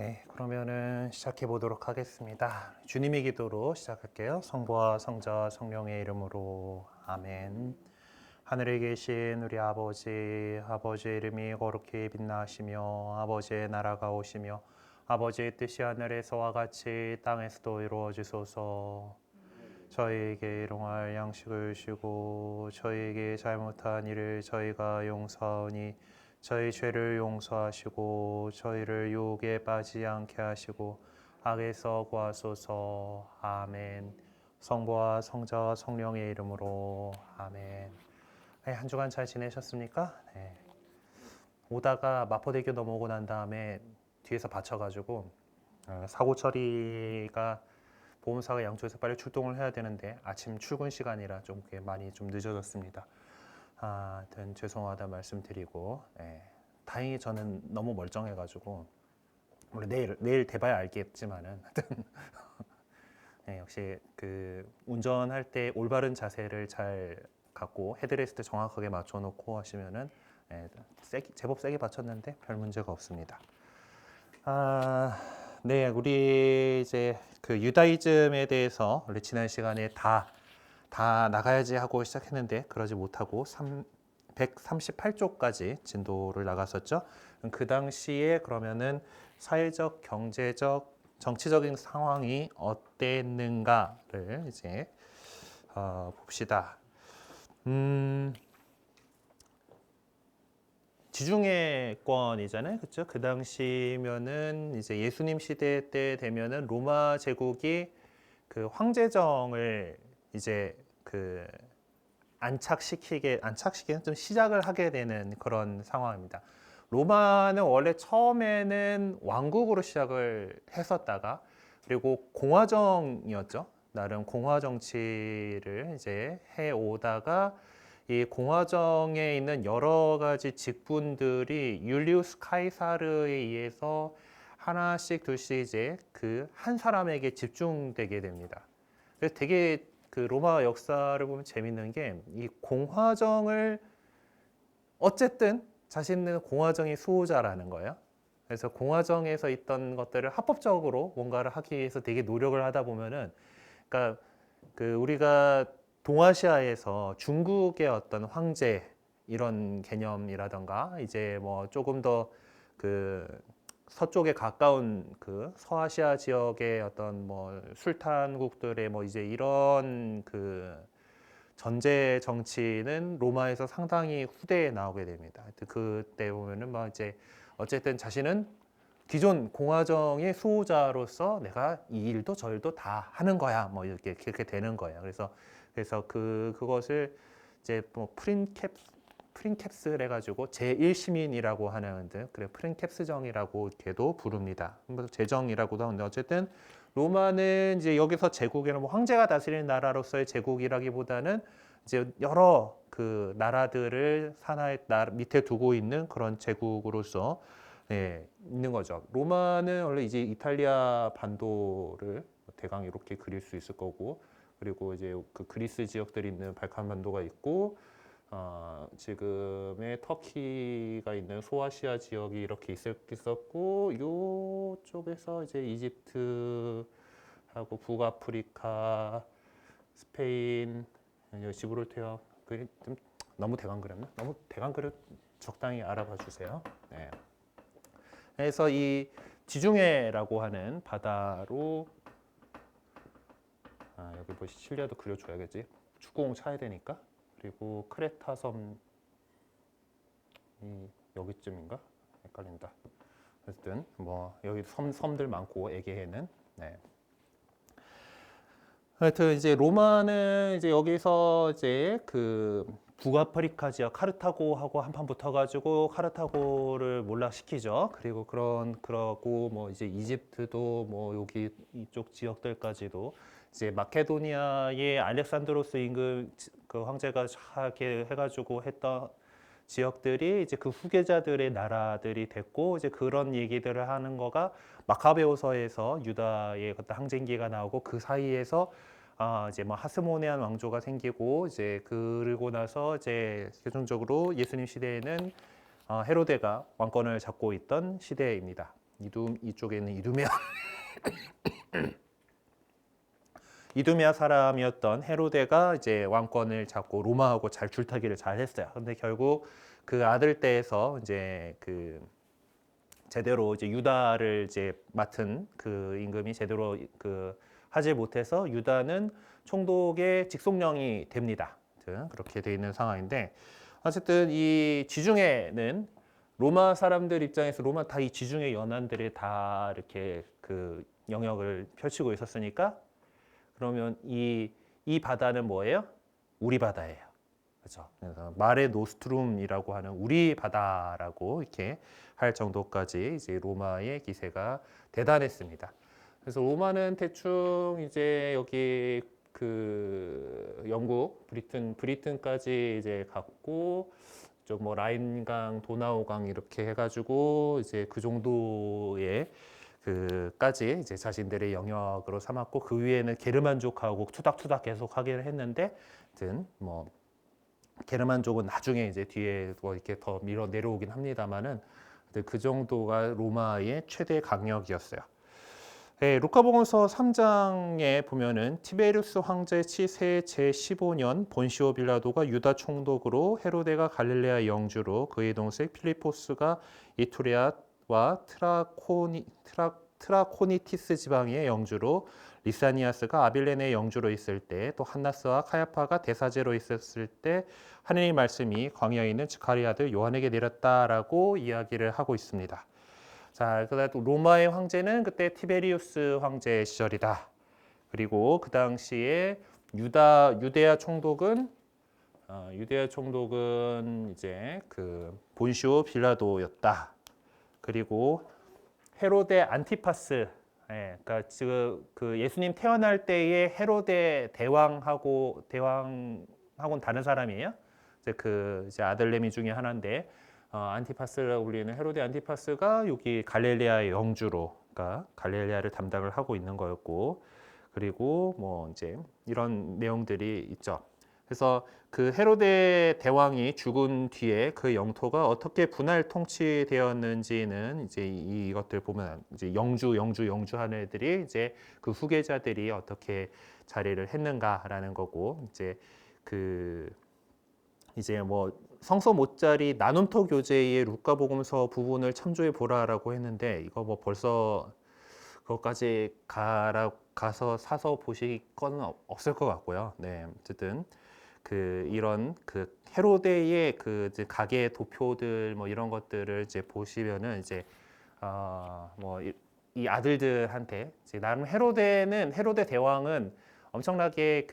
네, 그러면은 시작해 보도록 하겠습니다. 주님의 기도로 시작할게요. 성부와 성자와 성령의 이름으로 아멘. 하늘에 계신 우리 아버지의 이름이 거룩히 빛나시며 아버지의 나라가 오시며 아버지의 뜻이 하늘에서와 같이 땅에서도 이루어지소서. 저희에게 일용할 양식을 주시고 저희에게 잘못한 일을 저희가 용서하오니 저희 죄를 용서하시고 저희를 유혹에 빠지지 않게 하시고 악에서 구하소서. 아멘. 성부와 성자와 성령의 이름으로 아멘. 네, 한 주간 잘 지내셨습니까? 네. 오다가 마포대교 넘어오고 난 다음에 뒤에서 받쳐가지고 사고 처리가 보험사가 양쪽에서 빨리 출동을 해야 되는데 아침 출근 시간이라 좀 많이 좀 늦어졌습니다. 하여튼 죄송하다 말씀드리고, 다행히 저는 너무 멀쩡해가지고 물론 내일 돼봐야 알겠지만은 하여튼 역시 그 운전할 때 올바른 자세를 잘 갖고 헤드레스트 정확하게 맞춰놓고 하시면은 제법 세게 받쳤는데 별 문제가 없습니다. 네, 우리 이제 그 유다이즘에 대해서 원래 지난 시간에 다 나가야지 하고 시작했는데 그러지 못하고 138쪽까지 진도를 나갔었죠. 그 당시에 그러면은 사회적, 경제적, 정치적인 상황이 어땠는가를 이제 봅시다. 지중해권이잖아요, 그렇죠? 그 당시면은 이제 예수님 시대 때 되면은 로마 제국이 그 황제정을 이제 그 안착시키는 좀 시작을 하게 되는 그런 상황입니다. 로마는 원래 처음에는 왕국으로 시작을 했었다가 그리고 공화정이었죠. 나름 공화 정치를 이제 해 오다가 이 공화정에 있는 여러 가지 직분들이 율리우스 카이사르에 의해서 하나씩 둘씩 이제 그 한 사람에게 집중되게 됩니다. 그래서 되게 그 로마 역사를 보면 재밌는 게 이 공화정을 어쨌든 자신은 공화정의 수호자라는 거예요. 그래서 공화정에서 있던 것들을 합법적으로 뭔가를 하기 위해서 되게 노력을 하다 보면은 그러니까 그 우리가 동아시아에서 중국의 어떤 황제 이런 개념이라던가 이제 뭐 조금 더 그 서쪽에 가까운 그 서아시아 지역의 어떤 뭐 술탄국들의 뭐 이제 이런 그 전제 정치는 로마에서 상당히 후대에 나오게 됩니다. 그때 보면은 막 이제 어쨌든 자신은 기존 공화정의 수호자로서 내가 이 일도 저 일도 다 하는 거야. 뭐 이렇게 그렇게 되는 거예요. 그래서 그것을 이제 뭐 프린캡스를 해가지고 제1시민이라고 하는 그래 프린캡스정이라고 이렇게도 부릅니다. 뭐 제정이라고도 하는데 어쨌든 로마는 이제 여기서 제국이나 뭐 황제가 다스리는 나라로서의 제국이라기보다는 이제 여러 그 나라들을 산하의 밑에 두고 있는 그런 제국으로서 있는 거죠. 로마는 원래 이제 이탈리아 반도를 대강 이렇게 그릴 수 있을 거고, 그리고 이제 그 그리스 지역들이 있는 발칸 반도가 있고, 지금의 터키가 있는 소아시아 지역이 이렇게 있었고, 요쪽에서 이제 이집트하고 북아프리카, 스페인, 지브롤터, 좀 너무 대강 그렸나? 너무 대강 그렸 적당히 알아봐 주세요. 네. 그래서 이 지중해라고 하는 바다로 여기 뭐 시칠리아도 그려줘야겠지. 축구공 차야 되니까. 그리고 크레타 섬이 여기쯤인가? 헷갈린다. 어쨌든 뭐 여기 섬들 많고 에게해는. 네. 하여튼 이제 로마는 이제 여기서 이제 그 북아프리카 지역 카르타고하고 한판 붙어가지고 카르타고를 몰락시키죠. 그리고 그러고 뭐 이제 이집트도 뭐 여기 이쪽 지역들까지도 이제 마케도니아의 알렉산드로스 임금 그 황제가 이렇게 해가지고 했던 지역들이 이제 그 후계자들의 나라들이 됐고 이제 그런 얘기들을 하는 거가 마카베오서에서 유다의 어떤 항쟁기가 나오고 그 사이에서 이제 뭐 하스모네안 왕조가 생기고 이제 그러고 나서 이제 최종적으로 예수님 시대에는 헤로데가 왕권을 잡고 있던 시대입니다. 이쪽에 있는 이두메아 이두메아 사람이었던 헤로데가 이제 왕권을 잡고 로마하고 잘 줄타기를 잘 했어요. 근데 결국 그 아들 때에서 이제 그 제대로 이제 유다를 이제 맡은 그 임금이 제대로 그 하지 못해서 유다는 총독의 직속령이 됩니다. 그렇게 돼 있는 상황인데 어쨌든 이 지중해는 로마 사람들 입장에서 로마 다 이 지중해 연안들이 다 이렇게 그 영역을 펼치고 있었으니까 그러면 이 바다는 뭐예요? 우리 바다예요. 그렇죠. 그래서 마레 노스트룸이라고 하는 우리 바다라고 이렇게 할 정도까지 이제 로마의 기세가 대단했습니다. 그래서 로마는 대충 이제 여기 그 영국, 브리튼까지 이제 갔고 좀 뭐 라인강, 도나우강 이렇게 해가지고 이제 그 정도의 그까지 이제 자신들의 영역으로 삼았고 그 위에는 게르만족하고 투닥투닥 계속 하기를 했는데, 하여튼 뭐 게르만족은 나중에 이제 뒤에 뭐 이렇게 더 밀어 내려오긴 합니다만은 그 정도가 로마의 최대 강력이었어요. 네, 루카복음서 3장에 보면은 티베리우스 황제의 치세 제15년 본시오 빌라도가 유다 총독으로 헤로데가 갈릴레아 영주로 그의 동생 필리포스가 이투레아와 트라코니티스 지방의 영주로 리사니아스가 아빌레네의 영주로 있을 때 또 한나스와 카야파가 대사제로 있었을 때 하느님 말씀이 광야에 있는 스가랴 아들 요한에게 내렸다라고 이야기를 하고 있습니다. 자, 그다음 로마의 황제는 그때 티베리우스 황제 시절이다. 그리고 그 당시에 유대아 총독은 이제 그 본시오 빌라도였다. 그리고 헤로데 안티파스, 그러니까 지금 그 예수님 태어날 때의 헤로데 대왕하고는 다른 사람이에요. 이제 아들내미 중에 하나인데 안티파스라고 불리는 헤로데 안티파스가 여기 갈릴레아의 영주로, 그러니까 갈릴레아를 담당을 하고 있는 거였고, 그리고 뭐 이제 이런 내용들이 있죠. 그래서 그 헤로데 대왕이 죽은 뒤에 그 영토가 어떻게 분할 통치되었는지는 이제 이것들 보면 이제 영주하는 애들이 이제 그 후계자들이 어떻게 자리를 했는가라는 거고, 이제 뭐 성서 모짜리 나눔터 교재의 루카복음서 부분을 참조해 보라라고 했는데 이거 뭐 벌써 그것까지 가서 사서 보실 건 없을 것 같고요. 네, 어쨌든 이런 헤로데의 이제 가계 도표들 뭐 이런 것들을 이제 보시면은 이제 뭐 이 아들들한테 이제 나름 헤로데 대왕은 엄청나게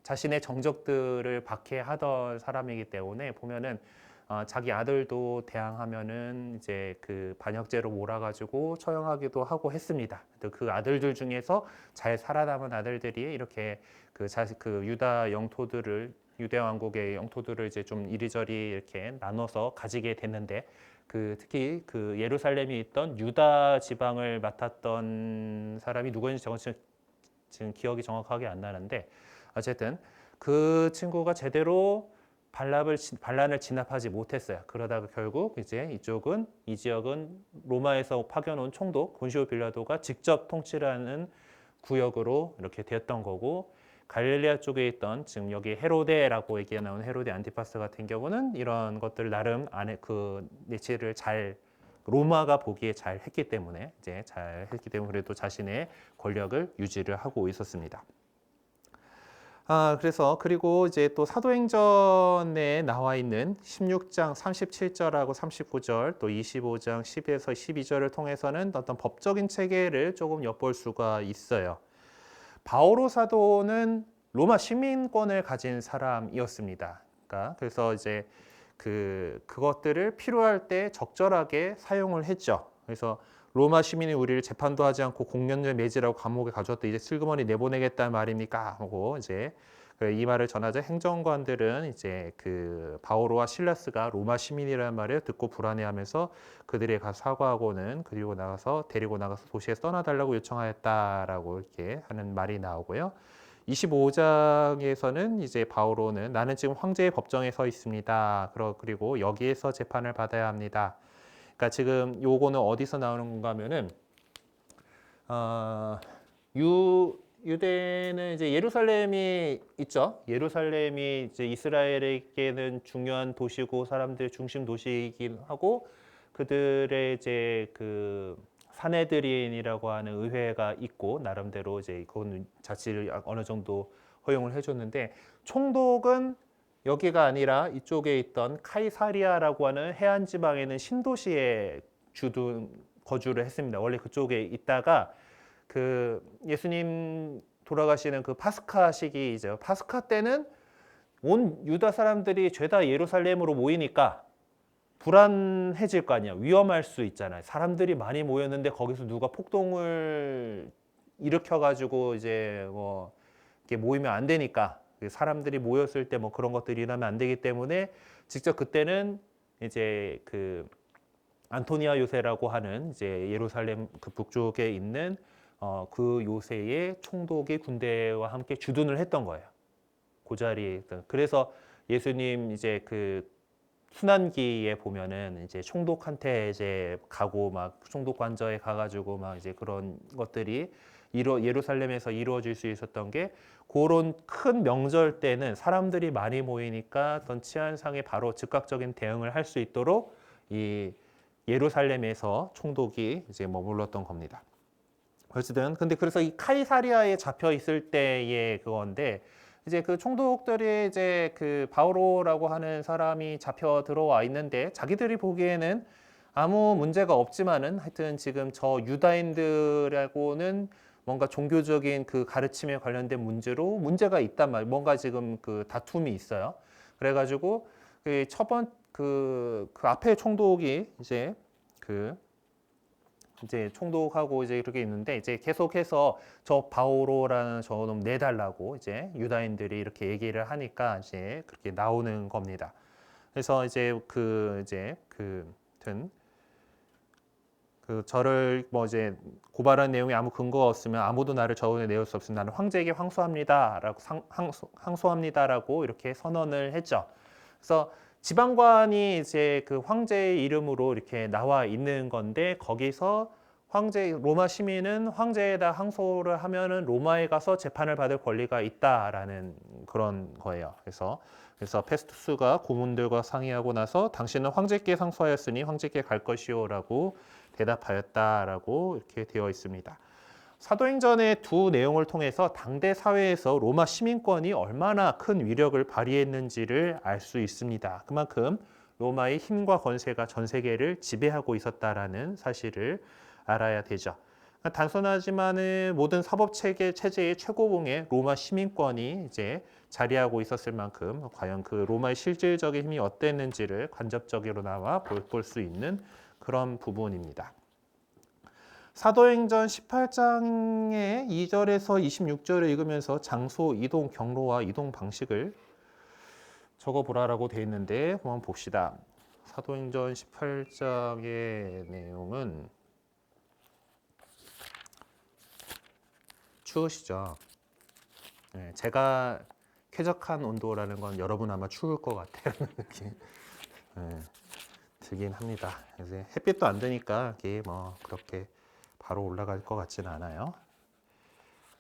자신의 정적들을 박해하던 사람이기 때문에 보면은 자기 아들도 대항하면은 이제 그 반역죄로 몰아가지고 처형하기도 하고 했습니다. 그 아들들 중에서 잘 살아남은 아들들이 이렇게 유대 왕국의 영토들을 이제 좀 이리저리 이렇게 나눠서 가지게 됐는데 특히 그 예루살렘에 있던 유다 지방을 맡았던 사람이 누구인지 지금 기억이 정확하게 안 나는데 어쨌든 그 친구가 제대로 반란을 진압하지 못했어요. 그러다가 결국 이제 이 지역은 로마에서 파견 온 총독 본시오 빌라도가 직접 통치하는 구역으로 이렇게 되었던 거고, 갈릴레아 쪽에 있던 지금 여기 헤로데라고 얘기가 나오는 헤로데 안티파스 같은 경우는 이런 것들 나름 안에 그 내치를 잘 로마가 보기에 잘 했기 때문에 그래도 자신의 권력을 유지를 하고 있었습니다. 그리고 이제 또 사도행전에 나와 있는 16장 37절하고 39절, 또 25장 10에서 12절을 통해서는 어떤 법적인 체계를 조금 엿볼 수가 있어요. 바오로 사도는 로마 시민권을 가진 사람이었습니다. 그래서 이제 그것들을 필요할 때 적절하게 사용을 했죠. 그래서 로마 시민이 우리를 재판도 하지 않고 공연을 매질하고 감옥에 가져왔다. 이제 슬그머니 내보내겠다는 말입니까? 하고 이제 이 말을 전하자 행정관들은 이제 바오로와 실라스가 로마 시민이라는 말을 듣고 불안해하면서 그들에게 가서 사과하고는 그리고 데리고 나가서 도시에 떠나달라고 요청하였다라고 이렇게 하는 말이 나오고요. 25장에서는 이제 바오로는 나는 지금 황제의 법정에 서 있습니다. 그리고 여기에서 재판을 받아야 합니다. 그러니까 지금 요거는 어디서 나오는 건가 하면은 유대는 이제 예루살렘이 있죠. 예루살렘이 이제 이스라엘에게는 중요한 도시고 사람들의 중심 도시이긴 하고 그들의 이제 그 사내들인이라고 하는 의회가 있고 나름대로 이제 그건 자치를 어느 정도 허용을 해줬는데 총독은 여기가 아니라 이쪽에 있던 카이사리아라고 하는 해안 지방에 있는 신도시에 거주를 했습니다. 원래 그쪽에 있다가 그 예수님 돌아가시는 그 파스카 시기이죠. 파스카 때는 온 유다 사람들이 죄다 예루살렘으로 모이니까 불안해질 거 아니야. 위험할 수 있잖아요. 사람들이 많이 모였는데 거기서 누가 폭동을 일으켜가지고 이제 뭐 이렇게 모이면 안 되니까 사람들이 모였을 때 뭐 그런 것들이 일어나면 안 되기 때문에 직접 그때는 이제 그 안토니아 요새라고 하는 이제 예루살렘 그 북쪽에 있는 그 요새의 총독이 군대와 함께 주둔을 했던 거예요. 그 자리에. 그래서 예수님 이제 그 순환기에 보면은 이제 총독한테 이제 가고 막 총독 관저에 가가지고 막 이제 그런 것들이 예루살렘에서 이루어질 수 있었던 게 그런 큰 명절 때는 사람들이 많이 모이니까 어떤 치안상에 바로 즉각적인 대응을 할 수 있도록 이 예루살렘에서 총독이 이제 머물렀던 겁니다. 어쨌든 근데 그래서 이 카이사리아에 잡혀 있을 때의 그건데 이제 그 총독들이 이제 그 바오로라고 하는 사람이 잡혀 들어와 있는데 자기들이 보기에는 아무 문제가 없지만은 하여튼 지금 저 유다인들하고는 뭔가 종교적인 그 가르침에 관련된 문제로 문제가 있단 말이에요. 뭔가 지금 그 다툼이 있어요. 그래가지고 그 그 앞에 총독이 이제 총독하고 이제 이렇게 있는데 이제 계속해서 저 바오로라는 저놈 내달라고 이제 유다인들이 이렇게 얘기를 하니까 이제 그렇게 나오는 겁니다. 그래서 이제 저를 뭐 이제 고발한 내용이 아무 근거가 없으면 아무도 나를 저울에 내올 수 없으면 나는 황제에게 항소합니다라고 항소합니다라고 이렇게 선언을 했죠. 그래서 지방관이 이제 그 황제의 이름으로 이렇게 나와 있는 건데 거기서 로마 시민은 황제에다 항소를 하면은 로마에 가서 재판을 받을 권리가 있다라는 그런 거예요. 그래서 페스투스가 고문들과 상의하고 나서 당신은 황제께 상소하였으니 황제께 갈 것이요라고 대답하였다라고 이렇게 되어 있습니다. 사도행전의 두 내용을 통해서 당대 사회에서 로마 시민권이 얼마나 큰 위력을 발휘했는지를 알 수 있습니다. 그만큼 로마의 힘과 권세가 전 세계를 지배하고 있었다라는 사실을 알아야 되죠. 단순하지만은 모든 사법 체제의 최고봉에 로마 시민권이 이제 자리하고 있었을 만큼 과연 그 로마의 실질적인 힘이 어땠는지를 간접적으로 나와 볼 수 있는 그런 부분입니다. 사도행전 18장의 2절에서 26절을 읽으면서 장소, 이동, 경로와 이동 방식을 적어보라라고 되어 있는데 한번 봅시다. 사도행전 18장의 내용은 추우시죠? 네, 제가 쾌적한 온도라는 건 여러분 아마 추울 것 같아요. 느낌 들긴 합니다. 이제 햇빛도 안 드니까 이게 뭐 그렇게 바로 올라갈 것 같지는 않아요.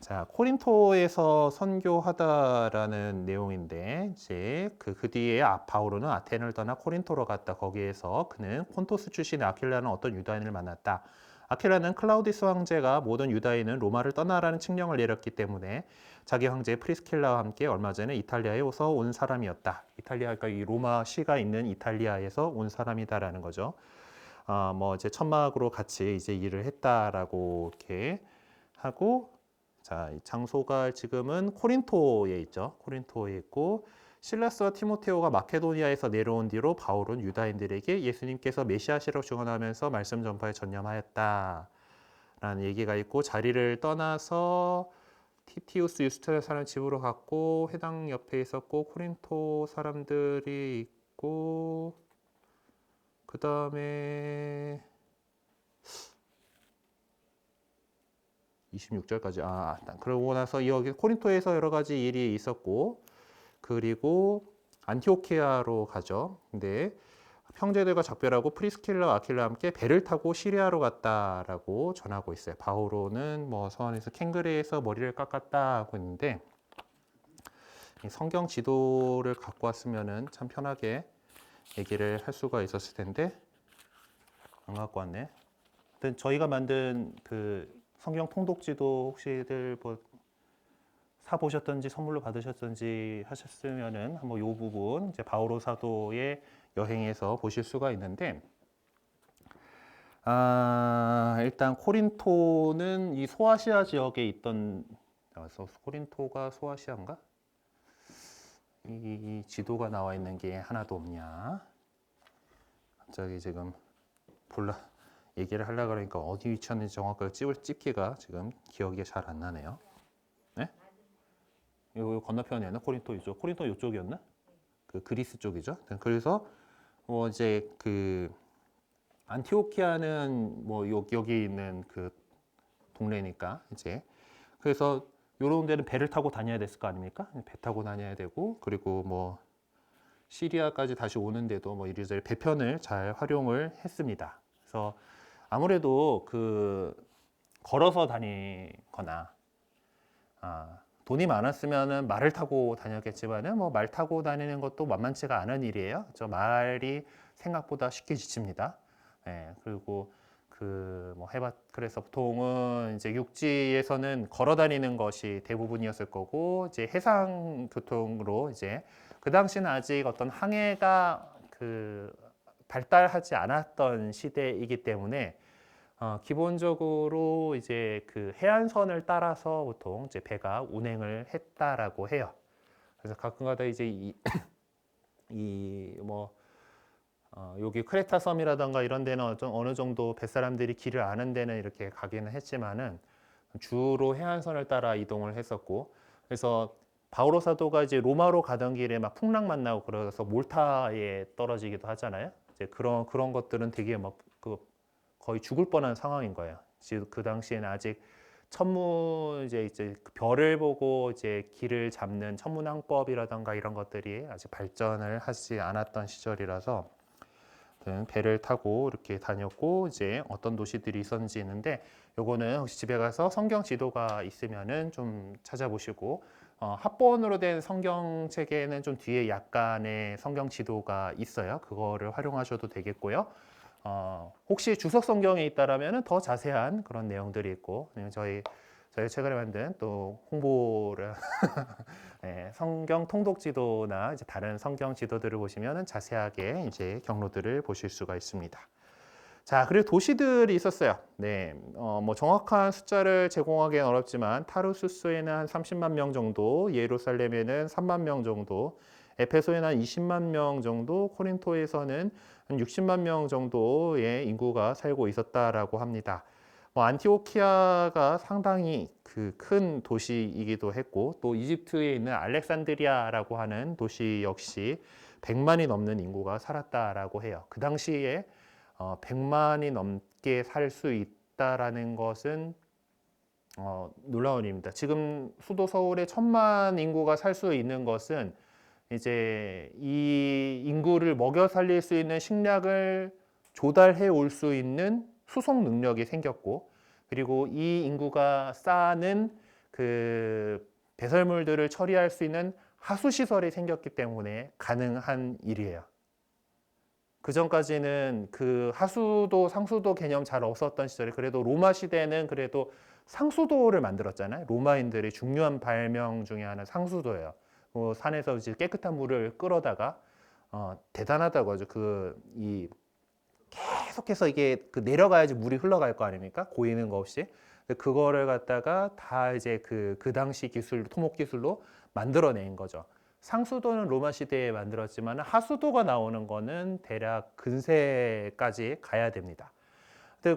자, 코린토에서 선교하다라는 내용인데 이제 그 뒤에 바오로는 아테네를 떠나 코린토로 갔다. 거기에서 그는 폰토스 출신의 아킬라는 어떤 유다인을 만났다. 아킬라는 클라우디스 황제가 모든 유다인은 로마를 떠나라는 칙령을 내렸기 때문에 자기 황제 프리스킬라와 함께 얼마 전에 이탈리아에서 온 사람이었다. 이탈리아가 이 로마 시가 있는 이탈리아에서 온 사람이다라는 거죠. 뭐 이제 천막으로 같이 이제 일을 했다라고 이렇게 하고, 자, 이 장소가 지금은 코린토에 있죠. 코린토에 있고 실라스와 티모테오가 마케도니아에서 내려온 뒤로 바울은 유다인들에게 예수님께서 메시아시라고 증언하면서 말씀 전파에 전념하였다라는 얘기가 있고, 자리를 떠나서 티티우스 유스티누스 사람 집으로 갔고 회당 옆에 있었고 코린토 사람들이 있고 그 다음에 26절까지 그러고 나서 여기 코린토에서 여러 가지 일이 있었고 그리고 안티오키아로 가죠. 근데 형제들과 작별하고 프리스킬라와 아킬라와 함께 배를 타고 시리아로 갔다라고 전하고 있어요. 바오로는 뭐 서원에서 캥그레에서 머리를 깎았다 하고 있는데, 이 성경 지도를 갖고 왔으면은 참 편하게 얘기를 할 수가 있었을 텐데 안 갖고 왔네. 하여튼 저희가 만든 그 성경 통독 지도 혹시들 뭐 사 보셨던지 선물로 받으셨던지 하셨으면은 한번 이 부분 이제 바오로 사도의 여행에서 보실 수가 있는데, 일단 코린토는 이 소아시아 지역에 있던, 코린토가 소아시아인가? 이 지도가 나와 있는 게 하나도 없냐? 갑자기 지금 얘기를 하려고 그러니까 어디 위치였는지 정확하게 찝기가 지금 기억이 잘 안 나네요. 네? 요 건너편이었나? 코린토 이쪽. 코린토 이쪽이었나? 그 그리스 쪽이죠. 그래서 뭐 이제 그 안티오키아는 뭐 여기 있는 그 동네니까 이제, 그래서 요런 데는 배를 타고 다녀야 됐을 거 아닙니까? 배 타고 다녀야 되고, 그리고 뭐 시리아까지 다시 오는데도 뭐 이리저리 배편을 잘 활용을 했습니다. 그래서 아무래도 그 걸어서 다니거나 돈이 많았으면은 말을 타고 다녔겠지만은 뭐 말 타고 다니는 것도 만만치가 않은 일이에요. 저 말이 생각보다 쉽게 지칩니다. 예, 그리고 그 뭐 그래서 보통은 이제 육지에서는 걸어 다니는 것이 대부분이었을 거고, 이제 해상 교통으로 이제 그 당시는 아직 어떤 항해가 그 발달하지 않았던 시대이기 때문에 기본적으로 이제 그 해안선을 따라서 보통 이제 배가 운행을 했다라고 해요. 그래서 가끔가다 이제 이뭐 여기 크레타 섬이라던가 이런 데는 어느 정도 뱃사람들이 길을 아는 데는 이렇게 가기는 했지만은 주로 해안선을 따라 이동을 했었고, 그래서 바오로 사도가 이제 로마로 가던 길에 막 풍랑 만나고 그래서 몰타에 떨어지기도 하잖아요. 이제 그런 것들은 되게 막 그 거의 죽을 뻔한 상황인 거예요. 지금 그 당시에는 아직 이제 그 별을 보고 이제 길을 잡는 천문왕법이라던가 이런 것들이 아직 발전을 하지 않았던 시절이라서 배를 타고 이렇게 다녔고, 이제 어떤 도시들이 있었는지 있는데, 요거는 혹시 집에 가서 성경 지도가 있으면은 좀 찾아보시고, 합본으로 된 성경책에는 좀 뒤에 약간의 성경 지도가 있어요. 그거를 활용하셔도 되겠고요. 혹시 주석 성경에 있다라면은 더 자세한 그런 내용들이 있고, 저희 최근에 만든 또 홍보를 네, 성경 통독 지도나 이제 다른 성경 지도들을 보시면 자세하게 이제 경로들을 보실 수가 있습니다. 자, 그리고 도시들이 있었어요. 네, 뭐 정확한 숫자를 제공하기는 어렵지만 타르수스에는 한 30만 명 정도, 예루살렘에는 3만 명 정도, 에페소에는 한 20만 명 정도, 코린토에서는 한 60만 명 정도의 인구가 살고 있었다라고 합니다. 뭐 안티오키아가 상당히 그 큰 도시이기도 했고, 또 이집트에 있는 알렉산드리아라고 하는 도시 역시 100만이 넘는 인구가 살았다라고 해요. 그 당시에 100만이 넘게 살 수 있다라는 것은 놀라운 일입니다. 지금 수도 서울에 1000만 인구가 살 수 있는 것은 이제 이 인구를 먹여 살릴 수 있는 식량을 조달해 올 수 있는 수송 능력이 생겼고, 그리고 이 인구가 쌓는 그 배설물들을 처리할 수 있는 하수 시설이 생겼기 때문에 가능한 일이에요. 그 전까지는 그 하수도 상수도 개념 잘 없었던 시절에, 그래도 로마 시대는 그래도 상수도를 만들었잖아요. 로마인들의 중요한 발명 중에 하나 상수도예요. 산에서 이제 깨끗한 물을 끌어다가 대단하다고 하죠. 이 계속해서 이게 그 내려가야지 물이 흘러갈 거 아닙니까? 고이는 거 없이. 그거를 갖다가 다 이제 그 당시 기술, 토목 기술로 만들어낸 거죠. 상수도는 로마 시대에 만들었지만 하수도가 나오는 거는 대략 근세까지 가야 됩니다.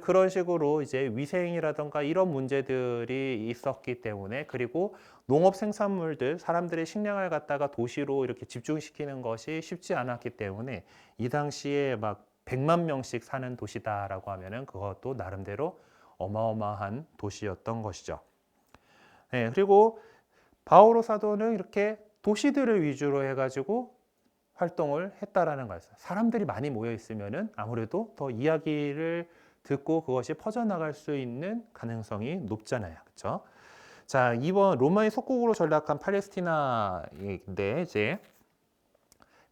그런 식으로 이제 위생이라던가 이런 문제들이 있었기 때문에, 그리고 농업 생산물들, 사람들의 식량을 갖다가 도시로 이렇게 집중시키는 것이 쉽지 않았기 때문에 이 당시에 막 100만 명씩 사는 도시다라고 하면은 그것도 나름대로 어마어마한 도시였던 것이죠. 네, 그리고 바오로 사도는 이렇게 도시들을 위주로 해가지고 활동을 했다라는 거였어요. 사람들이 많이 모여 있으면은 아무래도 더 이야기를 듣고 그것이 퍼져나갈 수 있는 가능성이 높잖아요. 그렇죠? 자, 이번 로마의 속국으로 전락한 팔레스티나인데 이제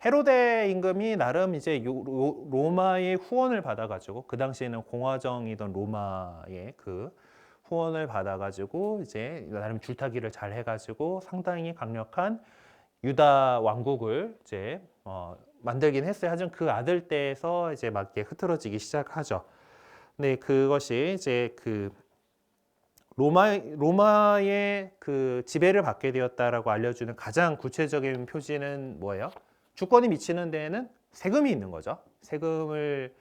헤로데 임금이 나름 이제 로마의 후원을 받아가지고 그 당시에는 공화정이던 로마의 그 후원을 받아가지고 이제 나름 줄타기를 잘 해가지고 상당히 강력한 유다 왕국을 이제 만들긴 했어요. 하지만 그 아들 때에서 이제 막 이렇게 흐트러지기 시작하죠. 근데 그것이 이제 그 로마의 그 지배를 받게 되었다라고 알려주는 가장 구체적인 표지는 뭐예요? 주권이 미치는 데에는 세금이 있는 거죠. 세금을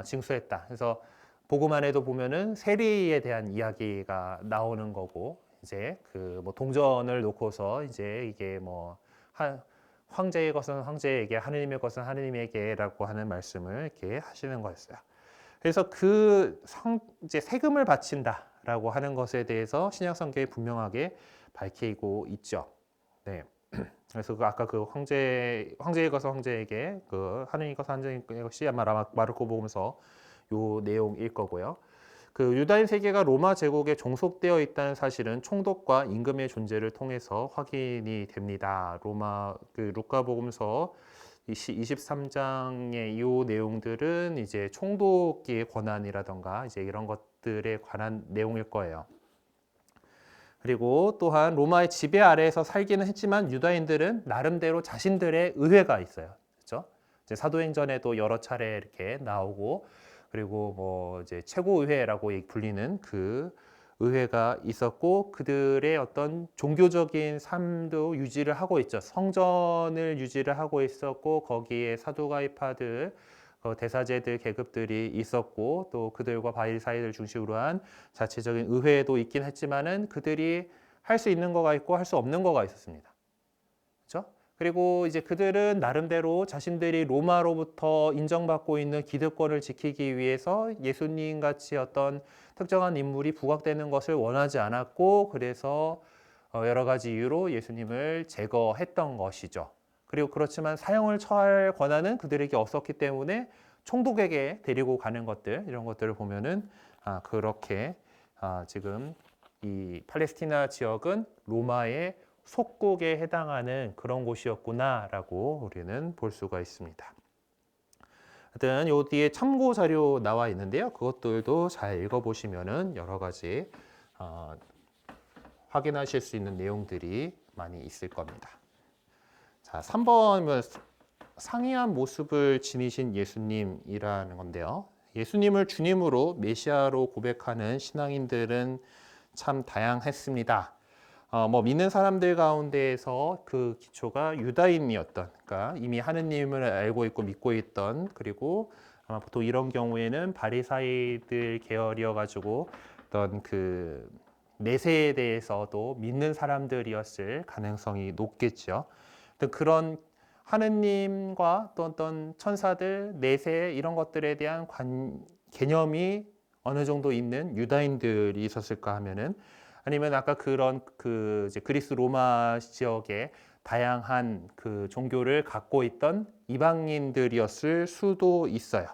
징수했다. 그래서 보고만 해도 보면은 세리에 대한 이야기가 나오는 거고 이제 그 뭐 동전을 놓고서 이제 이게 뭐 황제의 것은 황제에게 하느님의 것은 하느님에게라고 하는 말씀을 이렇게 하시는 거였어요. 그래서 이제 세금을 바친다라고 하는 것에 대해서 신약 성경에 분명하게 밝히고 있죠. 네. 그래서 아까 그 황제의 것은 황제에게 그 하느님의 것은 하느님의 것이 아마 마르코 복음서 요 내용일 거고요. 그 유다인 세계가 로마 제국에 종속되어 있다는 사실은 총독과 임금의 존재를 통해서 확인이 됩니다. 그 루카복음서 23장의 이 내용들은 이제 총독의 권한이라던가 이제 이런 것들에 관한 내용일 거예요. 그리고 또한 로마의 지배 아래에서 살기는 했지만 유다인들은 나름대로 자신들의 의회가 있어요. 그렇죠? 이제 사도행전에도 여러 차례 이렇게 나오고 그리고 뭐 이제 최고의회라고 불리는 그 의회가 있었고 그들의 어떤 종교적인 삶도 유지를 하고 있죠. 성전을 유지를 하고 있었고 거기에 사두가이파들, 대사제들 계급들이 있었고 또 그들과 바리사이들 중심으로 한 자체적인 의회도 있긴 했지만은 그들이 할 수 있는 거가 있고 할 수 없는 거가 있었습니다. 그렇죠? 그리고 이제 그들은 나름대로 자신들이 로마로부터 인정받고 있는 기득권을 지키기 위해서 예수님 같이 어떤 특정한 인물이 부각되는 것을 원하지 않았고 그래서 여러 가지 이유로 예수님을 제거했던 것이죠. 그리고 그렇지만 사형을 처할 권한은 그들에게 없었기 때문에 총독에게 데리고 가는 것들 이런 것들을 보면은 그렇게 지금 이 팔레스티나 지역은 로마의 속국에 해당하는 그런 곳이었구나라고 우리는 볼 수가 있습니다. 하여튼 요 뒤에 참고 자료 나와 있는데요. 그것들도 잘 읽어보시면은 여러 가지 확인하실 수 있는 내용들이 많이 있을 겁니다. 자, 3번은 상이한 모습을 지니신 예수님이라는 건데요. 예수님을 주님으로 메시아로 고백하는 신앙인들은 참 다양했습니다. 뭐 믿는 사람들 가운데에서 그 기초가 유다인이었던, 그러니까 이미 하느님을 알고 있고 믿고 있던, 그리고 아마 보통 이런 경우에는 바리사이들 계열이어 가지고 어떤 그 내세에 대해서도 믿는 사람들이었을 가능성이 높겠죠. 그런 하느님과 또 어떤 천사들, 내세 이런 것들에 대한 개념이 어느 정도 있는 유다인들이 있었을까 하면은 아니면 아까 그런 그 이제 그리스 로마 지역에 다양한 그 종교를 갖고 있던 이방인들이었을 수도 있어요.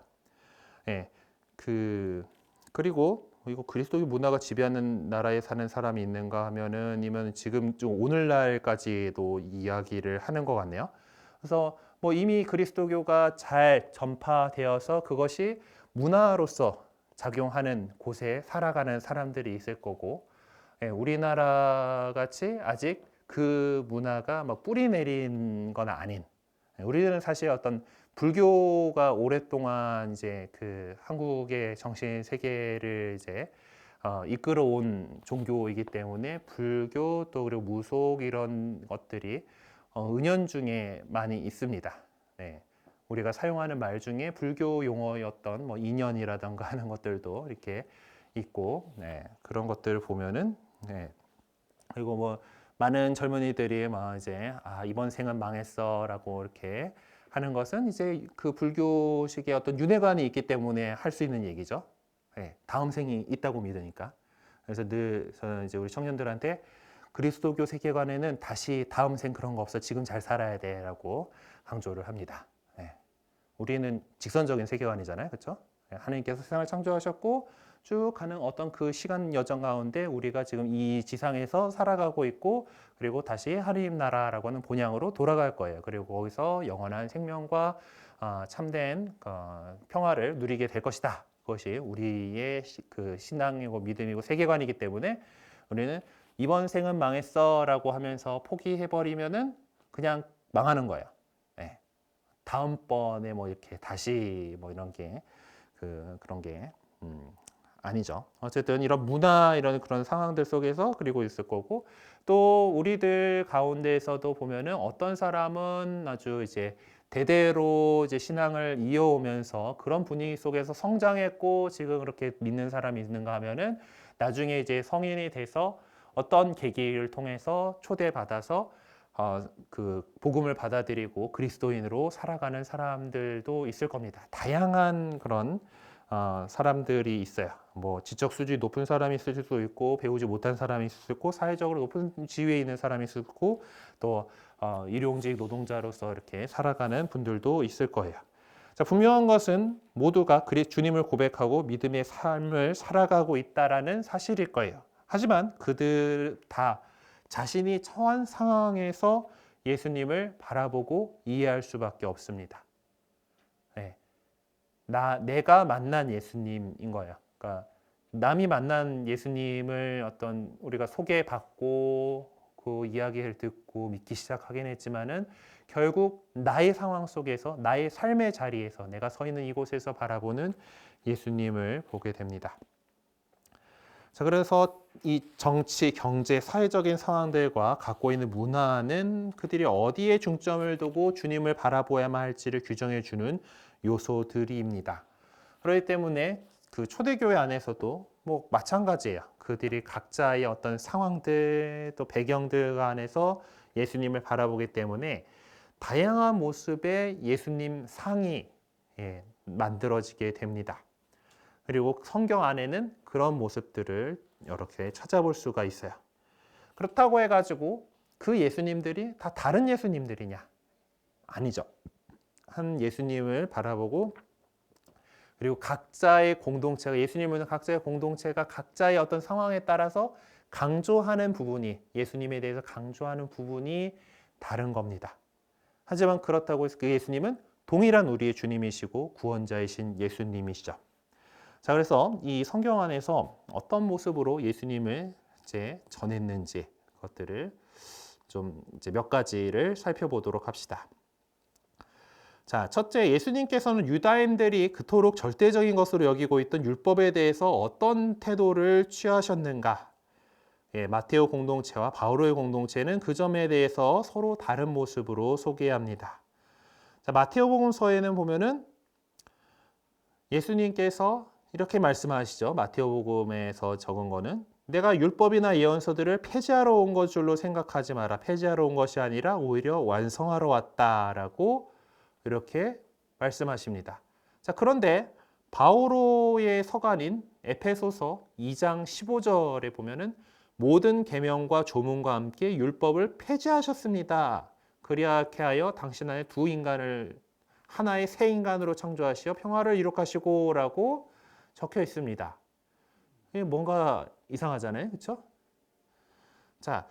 예. 그리고 이거 그리스도교 문화가 지배하는 나라에 사는 사람이 있는가 하면은 아니면 지금 좀 오늘날까지도 이야기를 하는 것 같네요. 그래서 뭐 이미 그리스도교가 잘 전파되어서 그것이 문화로서 작용하는 곳에 살아가는 사람들이 있을 거고 우리나라 같이 아직 그 문화가 막 뿌리 내린 건 아닌 우리는 사실 어떤 불교가 오랫동안 이제 그 한국의 정신 세계를 이제 이끌어온 종교이기 때문에 불교 또 그리고 무속 이런 것들이 은연중에 많이 있습니다. 네. 우리가 사용하는 말 중에 불교 용어였던 뭐 인연이라던가 하는 것들도 이렇게 있고 그런 것들을 보면은 그리고 뭐 많은 젊은이들이 막 이제 이번 생은 망했어라고 이렇게 하는 것은 이제 그 불교식의 어떤 윤회관이 있기 때문에 할 수 있는 얘기죠. 다음 생이 있다고 믿으니까. 그래서 늘 저는 이제 우리 청년들한테 그리스도교 세계관에는 다시 다음 생 그런 거 없어. 지금 잘 살아야 돼라고 강조를 합니다. 예. 우리는 직선적인 세계관이잖아요. 그렇죠? 하나님께서 세상을 창조하셨고 쭉 가는 어떤 그 시간 여정 가운데 우리가 지금 이 지상에서 살아가고 있고 그리고 다시 하나님 나라라고 하는 본향으로 돌아갈 거예요. 그리고 거기서 영원한 생명과 참된 평화를 누리게 될 것이다. 그것이 우리의 그 신앙이고 믿음이고 세계관이기 때문에 우리는 이번 생은 망했어라고 하면서 포기해버리면은 그냥 망하는 거예요. 네. 다음번에 뭐 이렇게 다시 뭐 이런 게 그런 게 아니죠. 어쨌든 이런 문화 이런 그런 상황들 속에서 그리고 있을 거고 또 우리들 가운데에서도 보면은 어떤 사람은 아주 이제 대대로 이제 신앙을 이어오면서 그런 분위기 속에서 성장했고 지금 그렇게 믿는 사람이 있는가 하면은 나중에 이제 성인이 돼서 어떤 계기를 통해서 초대받아서 그 복음을 받아들이고 그리스도인으로 살아가는 사람들도 있을 겁니다. 다양한 그런 사람들이 있어요. 뭐 지적 수준이 높은 사람이 있을 수도 있고 배우지 못한 사람이 있을 수 있고 사회적으로 높은 지위에 있는 사람이 있을 수 있고 또 일용직 노동자로서 이렇게 살아가는 분들도 있을 거예요. 자, 분명한 것은 모두가 주님을 고백하고 믿음의 삶을 살아가고 있다라는 사실일 거예요. 하지만 그들 다 자신이 처한 상황에서 예수님을 바라보고 이해할 수밖에 없습니다. 네. 내가 만난 예수님인 거예요. 그러니까 남이 만난 예수님을 어떤 우리가 소개받고 그 이야기를 듣고 믿기 시작하긴 했지만은 결국 나의 상황 속에서 나의 삶의 자리에서 내가 서 있는 이곳에서 바라보는 예수님을 보게 됩니다. 자, 그래서 이 정치, 경제, 사회적인 상황들과 갖고 있는 문화는 그들이 어디에 중점을 두고 주님을 바라보아야만 할지를 규정해 주는 요소들입니다. 그렇기 때문에 그 초대교회 안에서도 뭐 마찬가지예요. 그들이 각자의 어떤 상황들 또 배경들 안에서 예수님을 바라보기 때문에 다양한 모습의 예수님 상이 만들어지게 됩니다. 그리고 성경 안에는 그런 모습들을 이렇게 찾아볼 수가 있어요. 그렇다고 해가지고 그 예수님들이 다 다른 예수님들이냐? 아니죠. 한 예수님을 바라보고 그리고 각자의 공동체가 예수님은 각자의 공동체가 각자의 어떤 상황에 따라서 강조하는 부분이 예수님에 대해서 강조하는 부분이 다른 겁니다. 하지만 그렇다고 해서 그 예수님은 동일한 우리의 주님이시고 구원자이신 예수님이시죠. 자, 그래서 이 성경 안에서 어떤 모습으로 예수님을 이제 전했는지 그것들을 좀 이제 몇 가지를 살펴보도록 합시다. 자, 첫째, 예수님께서는 유다인들이 그토록 절대적인 것으로 여기고 있던 율법에 대해서 어떤 태도를 취하셨는가? 마테오 공동체와 바오로의 공동체는 그 점에 대해서 서로 다른 모습으로 소개합니다. 자, 마테오 복음서에는 보면은 예수님께서 이렇게 말씀하시죠. 마테오복음에서 적은 거는 내가 율법이나 예언서들을 폐지하러 온 것 줄로 생각하지 마라. 폐지하러 온 것이 아니라 오히려 완성하러 왔다라고 이렇게 말씀하십니다. 자, 그런데 바오로의 서간인 에페소서 2장 15절에 보면은 모든 계명과 조문과 함께 율법을 폐지하셨습니다. 그리하게 하여 당신 안에 두 인간을 하나의 새 인간으로 창조하시어 평화를 이룩하시고라고 적혀 있습니다. 뭔가 이상하잖아요, 그렇죠? 자,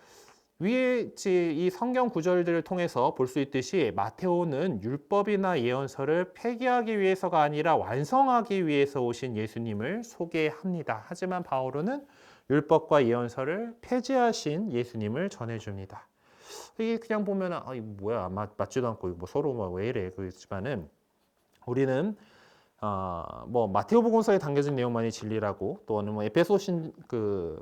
위에 이 성경 구절들을 통해서 볼 수 있듯이 마테오는 율법이나 예언서를 폐기하기 위해서가 아니라 완성하기 위해서 오신 예수님을 소개합니다. 하지만 바오로는 율법과 예언서를 폐지하신 예수님을 전해줍니다. 이게 그냥 보면 이거 뭐야 맞지도 않고 뭐 서로 왜 이래 그렇지만은 우리는 뭐 마테오복음서에 담겨진 내용만이 진리라고 또는 뭐 에베소신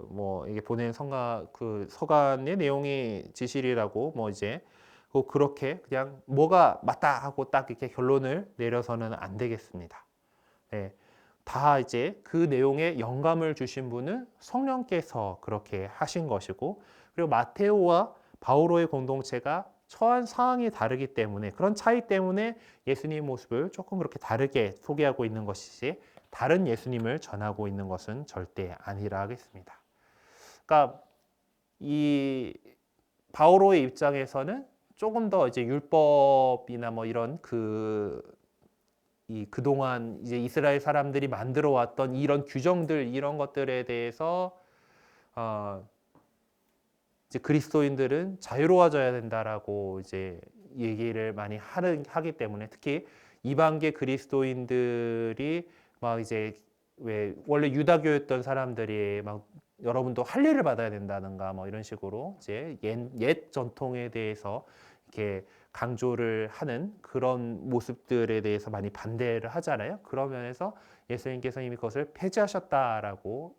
뭐 이게 보낸 서간의 내용이 진실이라고 뭐 이제 그렇게 그냥 뭐가 맞다 하고 딱 이렇게 결론을 내려서는 안 되겠습니다. 네. 다 이제 그 내용에 영감을 주신 분은 성령께서 그렇게 하신 것이고 그리고 마테오와 바오로의 공동체가 처한 상황이 다르기 때문에 그런 차이 때문에 예수님의 모습을 조금 그렇게 다르게 소개하고 있는 것이지 다른 예수님을 전하고 있는 것은 절대 아니라 하겠습니다. 그러니까 이 바오로의 입장에서는 조금 더 이제 율법이나 뭐 이런 그동안 이제 이스라엘 사람들이 만들어 왔던 이런 규정들 이런 것들에 대해서 이제 그리스도인들은 자유로워져야 된다라고 이제 얘기를 많이 하기 때문에 특히 이방계 그리스도인들이 막 이제 왜 원래 유다교였던 사람들이 막 여러분도 할례를 받아야 된다는가 뭐 이런 식으로 이제 옛 전통에 대해서 이렇게 강조를 하는 그런 모습들에 대해서 많이 반대를 하잖아요. 그런 면에서 예수님께서 이미 그것을 폐지하셨다라고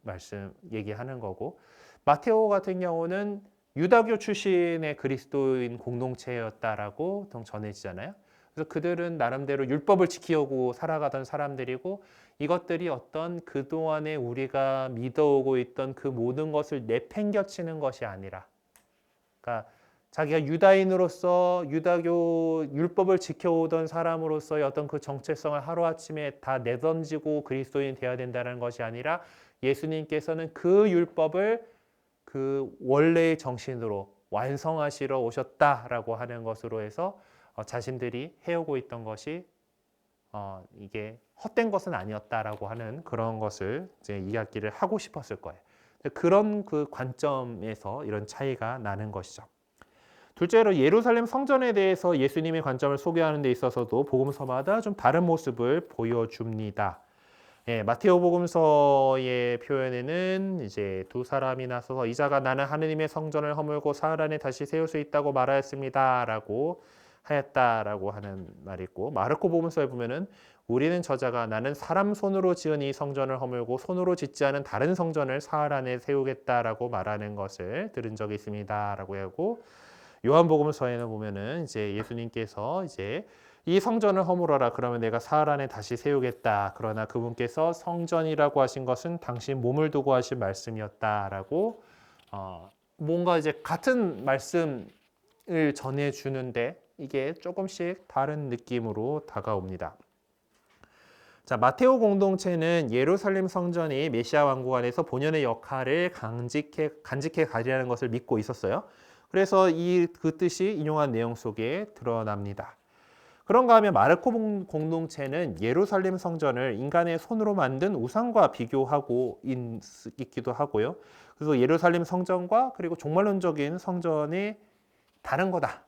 얘기하는 거고 마테오 같은 경우는 유다교 출신의 그리스도인 공동체였다라고 전해지잖아요. 그래서 그들은 나름대로 율법을 지키려고 살아가던 사람들이고 이것들이 어떤 그동안에 우리가 믿어오고 있던 그 모든 것을 내팽겨치는 것이 아니라 그러니까 자기가 유다인으로서 유다교 율법을 지켜오던 사람으로서의 어떤 그 정체성을 하루아침에 다 내던지고 그리스도인이 되어야 된다는 것이 아니라 예수님께서는 그 율법을 그 원래의 정신으로 완성하시러 오셨다라고 하는 것으로 해서 자신들이 해오고 있던 것이 이게 헛된 것은 아니었다라고 하는 그런 것을 이제 이야기를 하고 싶었을 거예요. 그런 그 관점에서 이런 차이가 나는 것이죠. 둘째로 예루살렘 성전에 대해서 예수님의 관점을 소개하는 데 있어서도 복음서마다 좀 다른 모습을 보여줍니다. 예, 마테오 복음서의 표현에는 이제 두 사람이 나서서 이자가 나는 하느님의 성전을 허물고 사흘 안에 다시 세울 수 있다고 말하였습니다라고 하였다라고 하는 말이 있고 마르코 복음서에 보면은 우리는 저자가 나는 사람 손으로 지은 이 성전을 허물고 손으로 짓지 않은 다른 성전을 사흘 안에 세우겠다라고 말하는 것을 들은 적이 있습니다라고 하고 요한복음서에는 보면은 이제 예수님께서 이제 이 성전을 허물어라 그러면 내가 사흘 안에 다시 세우겠다. 그러나 그분께서 성전이라고 하신 것은 당신 몸을 두고 하신 말씀이었다라고 뭔가 이제 같은 말씀을 전해 주는데 이게 조금씩 다른 느낌으로 다가옵니다. 자, 마테오 공동체는 예루살렘 성전이 메시아 왕국 안에서 본연의 역할을 간직해 가리라는 것을 믿고 있었어요. 그래서 그 뜻이 인용한 내용 속에 드러납니다. 그런가 하면 마르코 공동체는 예루살렘 성전을 인간의 손으로 만든 우상과 비교하고 있기도 하고요. 그래서 예루살렘 성전과 그리고 종말론적인 성전이 다른 거다.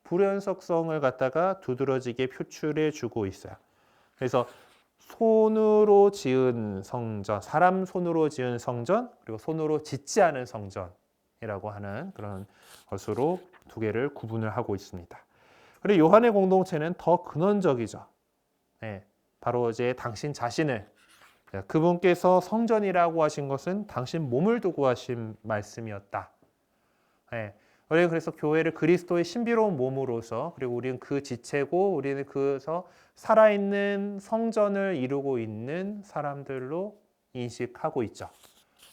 불연속성을 갖다가 두드러지게 표출해 주고 있어요. 그래서 손으로 지은 성전, 사람 손으로 지은 성전, 그리고 손으로 짓지 않은 성전이라고 하는 그런 것으로 두 개를 구분을 하고 있습니다. 그리고 요한의 공동체는 더 근원적이죠. 네, 바로 이제 당신 자신을 그분께서 성전이라고 하신 것은 당신 몸을 두고 하신 말씀이었다. 네, 그래서 교회를 그리스도의 신비로운 몸으로서 그리고 우리는 그 지체고 우리는 그래서 살아있는 성전을 이루고 있는 사람들로 인식하고 있죠.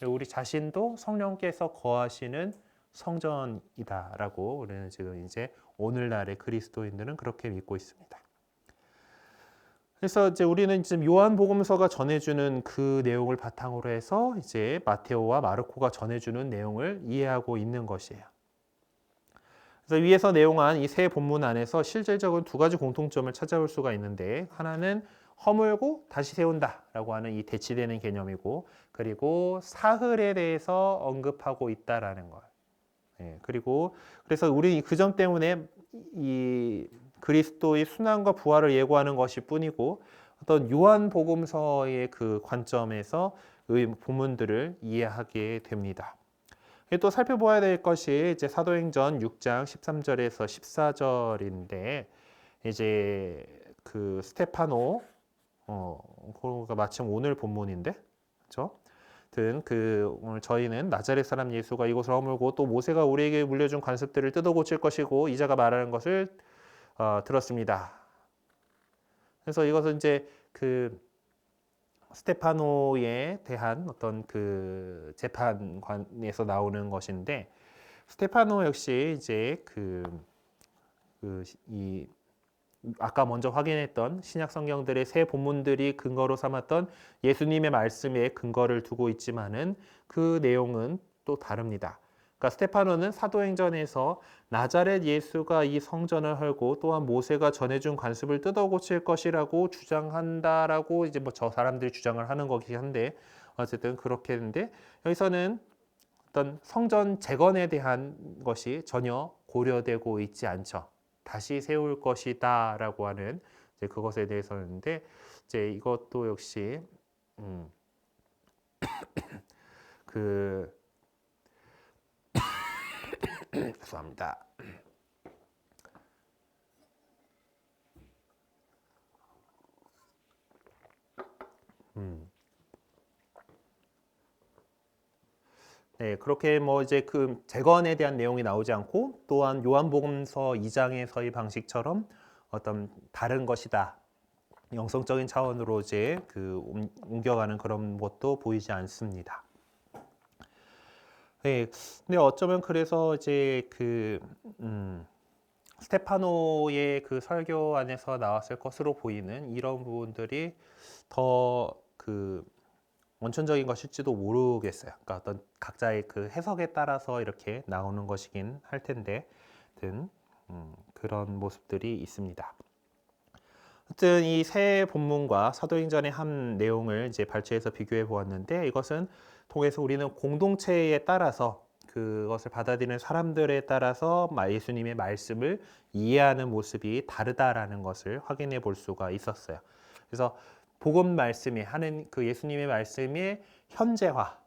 우리 자신도 성령께서 거하시는 성전이다라고 우리는 지금 이제 오늘날의 그리스도인들은 그렇게 믿고 있습니다. 그래서 이제 우리는 지금 요한복음서가 전해주는 그 내용을 바탕으로 해서 이제 마테오와 마르코가 전해주는 내용을 이해하고 있는 것이에요. 그래서 위에서 내용한 이 세 본문 안에서 실질적으로 두 가지 공통점을 찾아볼 수가 있는데 하나는 허물고 다시 세운다라고 하는 이 대치되는 개념이고 그리고 사흘에 대해서 언급하고 있다라는 것. 예, 그리고 그래서 우리 그 점 때문에 이 그리스도의 순환과 부활을 예고하는 것일 뿐이고 어떤 요한복음서의 그 관점에서 의 본문들을 이해하게 됩니다. 또 살펴보아야 될 것이 이제 사도행전 6장 13절에서 14절인데 이제 그 스테파노 그거가 마침 오늘 본문인데 그렇죠? 오늘 저희는 나자렛 사람 예수가 이곳을 허물고 또 모세가 우리에게 물려준 관습들을 뜯어 고칠 것이고 이자가 말하는 것을 들었습니다. 그래서 이것은 이제 그 스테파노에 대한 어떤 그 재판관에서 나오는 것인데 스테파노 역시 이제 이 아까 먼저 확인했던 신약 성경들의 세 본문들이 근거로 삼았던 예수님의 말씀에 근거를 두고 있지만은 그 내용은 또 다릅니다. 그러니까 스테파노는 사도행전에서 나자렛 예수가 이 성전을 헐고 또한 모세가 전해준 관습을 뜯어 고칠 것이라고 주장한다라고 이제 뭐 저 사람들이 주장을 하는 거긴 한데 어쨌든 그렇게 했는데 여기서는 어떤 성전 재건에 대한 것이 전혀 고려되고 있지 않죠. 다시 세울 것이다라고 하는 이제 그것에 대해서는데 이제 이것도 역시 음, 그 죄송합니다. 음. 네, 그렇게 뭐 이제 그 재건에 대한 내용이 나오지 않고 또한 요한복음서 2장에서의 방식처럼 어떤 다른 것이다. 영성적인 차원으로 이제 그 옮겨가는 그런 것도 보이지 않습니다. 네, 근데 어쩌면 그래서 이제 그 스테파노의 그 설교 안에서 나왔을 것으로 보이는 이런 부분들이 더 그 원천적인 것일지도 모르겠어요. 그러니까 어떤 각자의 그 해석에 따라서 이렇게 나오는 것이긴 할 텐데, 든 그런 모습들이 있습니다. 하여튼 이 세 본문과 사도행전의 한 내용을 이제 발췌해서 비교해 보았는데 이것은 통해서 우리는 공동체에 따라서 그것을 받아들이는 사람들에 따라서 예수님의 말씀을 이해하는 모습이 다르다라는 것을 확인해 볼 수가 있었어요. 그래서 복음 말씀이 하는 그 예수님의 말씀의 현재화,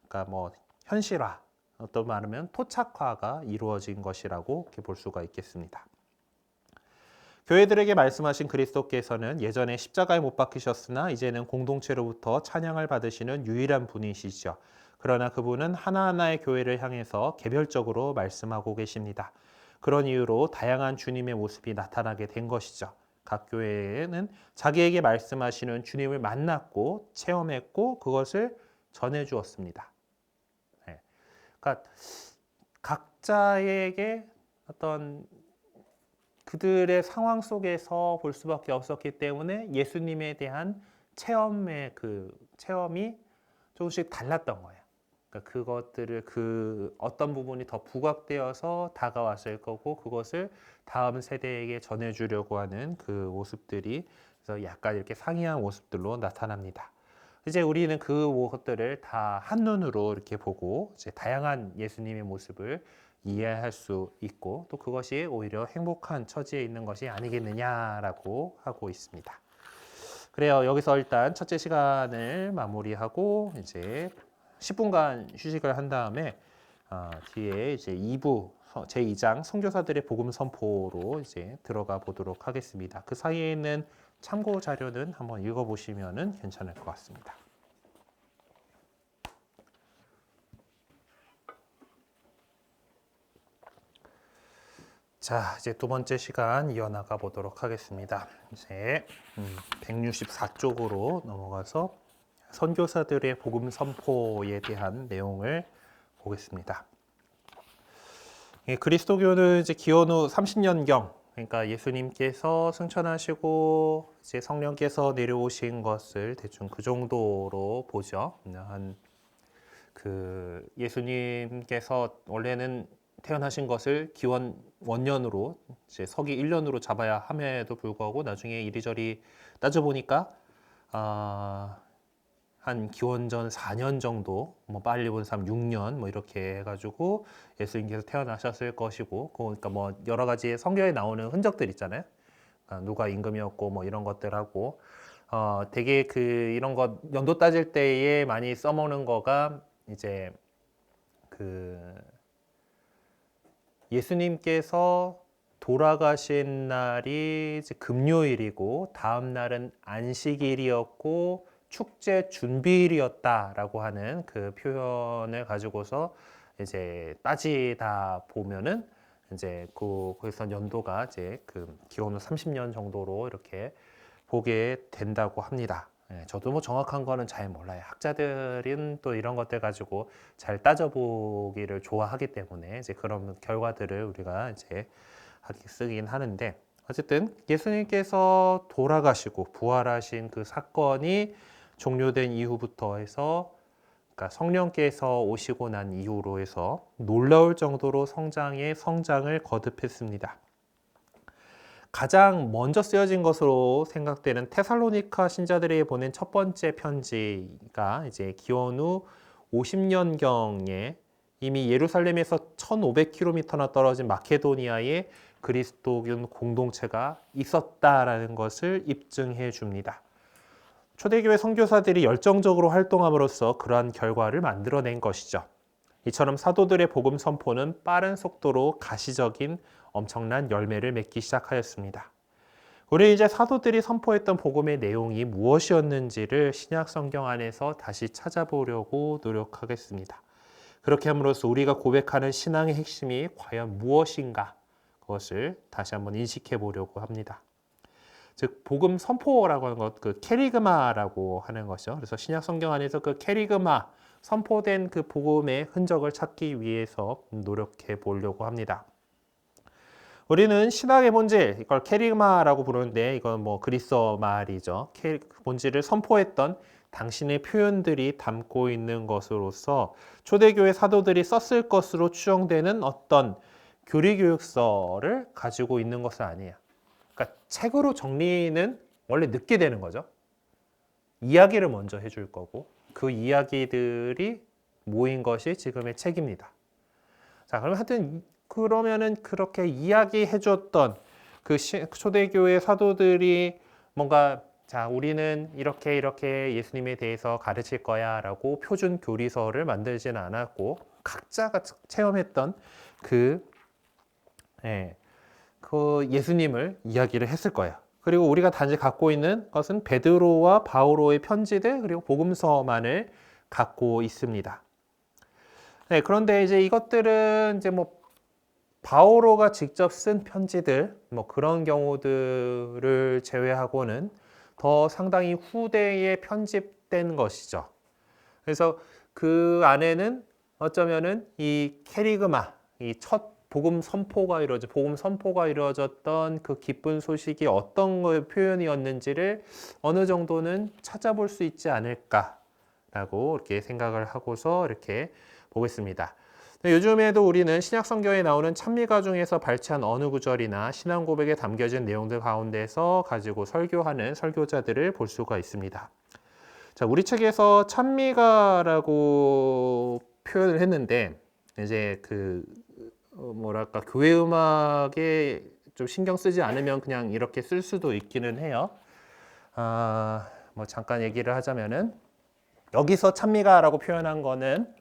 그러니까 뭐 현실화, 어떤 말하면 토착화가 이루어진 것이라고 이렇게 볼 수가 있겠습니다. 교회들에게 말씀하신 그리스도께서는 예전에 십자가에 못 박히셨으나 이제는 공동체로부터 찬양을 받으시는 유일한 분이시죠. 그러나 그분은 하나하나의 교회를 향해서 개별적으로 말씀하고 계십니다. 그런 이유로 다양한 주님의 모습이 나타나게 된 것이죠. 각 교회에는 자기에게 말씀하시는 주님을 만났고 체험했고 그것을 전해 주었습니다. 네. 그러니까 각자에게 어떤 그들의 상황 속에서 볼 수밖에 없었기 때문에 예수님에 대한 체험이 조금씩 달랐던 거예요. 그러니까 그것들을 그 어떤 부분이 더 부각되어서 다가왔을 거고 그것을 다음 세대에게 전해주려고 하는 그 모습들이 그래서 약간 이렇게 상이한 모습들로 나타납니다. 이제 우리는 그것들을 다 한눈으로 이렇게 보고 이제 다양한 예수님의 모습을 이해할 수 있고 또 그것이 오히려 행복한 처지에 있는 것이 아니겠느냐라고 하고 있습니다. 그래요. 여기서 일단 첫째 시간을 마무리하고 이제 10분간 휴식을 한 다음에 뒤에 이제 2부 제2장 선교사들의 복음 선포로 이제 들어가 보도록 하겠습니다. 그 사이에 있는 참고 자료는 한번 읽어보시면 괜찮을 것 같습니다. 자, 이제 두 번째 시간 이어나가 보도록 하겠습니다. 이제 164쪽으로 넘어가서 선교사들의 복음 선포에 대한 내용을 보겠습니다. 그리스도교는 이제 기원 후 30년경, 그러니까 예수님께서 승천하시고 이제 성령께서 내려오신 것을 대충 그 정도로 보죠. 그 예수님께서 원래는 태어나신 것을 기원 원년으로 이제 서기 1년으로 잡아야 함에도 불구하고 나중에 이리저리 따져보니까 한 기원전 4년 정도, 뭐 빨리 본 사람 6년 뭐 이렇게 해가지고 예수님께서 태어나셨을 것이고, 그러니까 뭐 여러 가지 성경에 나오는 흔적들 있잖아요. 그러니까 누가 임금이었고 뭐 이런 것들하고 되게 그 이런 것 연도 따질 때에 많이 써먹는 거가 이제 그 예수님께서 돌아가신 날이 이제 금요일이고 다음 날은 안식일이었고 축제 준비일이었다라고 하는 그 표현을 가지고서 이제 따지다 보면은 이제 거기서 연도가 이제 그 기원후 30년 정도로 이렇게 보게 된다고 합니다. 저도 뭐 정확한 거는 잘 몰라요. 학자들은 또 이런 것들 가지고 잘 따져보기를 좋아하기 때문에 이제 그런 결과들을 우리가 이제 쓰긴 하는데 어쨌든 예수님께서 돌아가시고 부활하신 그 사건이 종료된 이후부터 해서 그러니까 성령께서 오시고 난 이후로 해서 놀라울 정도로 성장을 거듭했습니다. 가장 먼저 쓰여진 것으로 생각되는 테살로니가 신자들에게 보낸 첫 번째 편지가 이제 기원 후 50년경에 이미 예루살렘에서 1500km나 떨어진 마케도니아에 그리스도교 공동체가 있었다라는 것을 입증해 줍니다. 초대교회 선교사들이 열정적으로 활동함으로써 그러한 결과를 만들어낸 것이죠. 이처럼 사도들의 복음 선포는 빠른 속도로 가시적인 엄청난 열매를 맺기 시작하였습니다. 우리 이제 사도들이 선포했던 복음의 내용이 무엇이었는지를 신약 성경 안에서 다시 찾아보려고 노력하겠습니다. 그렇게 함으로써 우리가 고백하는 신앙의 핵심이 과연 무엇인가 그것을 다시 한번 인식해 보려고 합니다. 즉 복음 선포라고 하는 것, 그 캐리그마라고 하는 것이죠. 그래서 신약 성경 안에서 그 캐리그마 선포된 그 복음의 흔적을 찾기 위해서 노력해 보려고 합니다. 우리는 신학의 본질, 이걸 캐리그마라고 부르는데 이건 뭐 그리스어 말이죠. 본질을 선포했던 당신의 표현들이 담고 있는 것으로서 초대교회 사도들이 썼을 것으로 추정되는 어떤 교리교육서를 가지고 있는 것은 아니에요. 그러니까 책으로 정리는 원래 늦게 되는 거죠. 이야기를 먼저 해줄 거고 그 이야기들이 모인 것이 지금의 책입니다. 자, 그러면 하여튼 그러면은 그렇게 이야기해줬던 그 초대교회 사도들이 뭔가 자 우리는 이렇게 예수님에 대해서 가르칠 거야 라고 표준 교리서를 만들지는 않았고 각자가 체험했던 그 예수님을 이야기를 했을 거예요. 그리고 우리가 단지 갖고 있는 것은 베드로와 바오로의 편지들 그리고 복음서만을 갖고 있습니다. 네, 그런데 이제 이것들은 이제 뭐 바오로가 직접 쓴 편지들 뭐 그런 경우들을 제외하고는 더 상당히 후대에 편집된 것이죠. 그래서 그 안에는 어쩌면은 이 캐리그마, 이 첫 복음 선포가 이루어졌던 그 기쁜 소식이 어떤 거의 표현이었는지를 어느 정도는 찾아볼 수 있지 않을까라고 이렇게 생각을 하고서 이렇게 보겠습니다. 요즘에도 우리는 신약 성경에 나오는 찬미가 중에서 발췌한 어느 구절이나 신앙 고백에 담겨진 내용들 가운데서 가지고 설교하는 설교자들을 볼 수가 있습니다. 자, 우리 책에서 찬미가라고 표현을 했는데 이제 그 뭐랄까 교회 음악에 좀 신경 쓰지 않으면 그냥 이렇게 쓸 수도 있기는 해요. 뭐 잠깐 얘기를 하자면은 여기서 찬미가라고 표현한 거는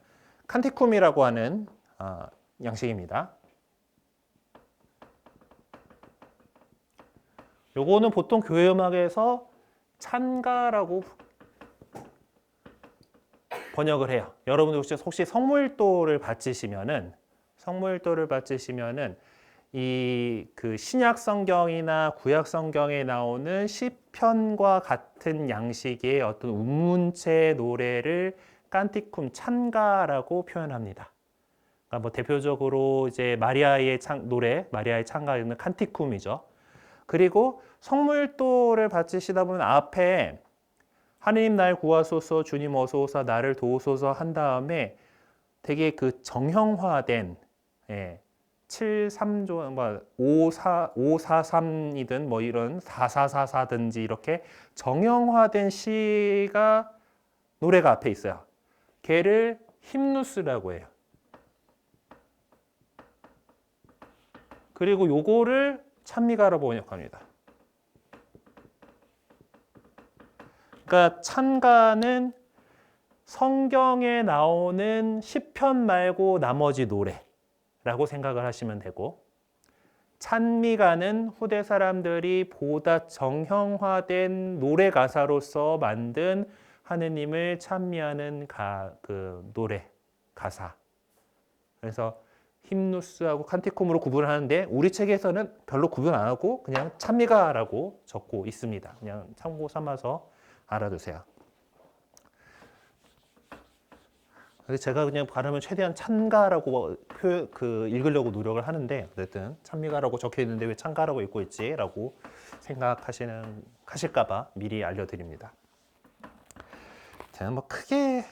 칸티쿰이라고 하는 양식입니다. 요거는 보통 교회 음악에서 찬가라고 번역을 해요. 여러분들 혹시 성무일도를 바치시면은 이 그 신약 성경이나 구약 성경에 나오는 시편과 같은 양식의 어떤 운문체 노래를 칸티쿰 찬가라고 표현합니다. 그러니까 뭐 대표적으로 이제 마리아의 찬가는 칸티쿰이죠. 그리고 성무일도를 바치시다 보면 앞에 하느님 날 구하소서 주님 어서 오사 나를 도우소서 한 다음에 되게 그 정형화된 7-3조, 뭐 5-4-3이든 뭐 이런 4-4-4-4든지 이렇게 정형화된 시가 노래가 앞에 있어요. 걔를 힘누스라고 해요. 그리고 요거를 찬미가라고 번역합니다. 그러니까 찬가는 성경에 나오는 시편 말고 나머지 노래라고 생각을 하시면 되고 찬미가는 후대 사람들이 보다 정형화된 노래 가사로서 만든 하느님을 찬미하는 그 노래 가사. 그래서 힘누스하고 칸티쿰으로 구분을 하는데 우리 책에서는 별로 구분 안 하고 그냥 찬미가라고 적고 있습니다. 그냥 참고 삼아서 알아두세요. 그래서 제가 그냥 발음을 최대한 찬가라고 읽으려고 노력을 하는데 어쨌든 찬미가라고 적혀 있는데 왜 찬가라고 읽고 있지라고 생각하실까봐 미리 알려드립니다. 저는 뭐 크게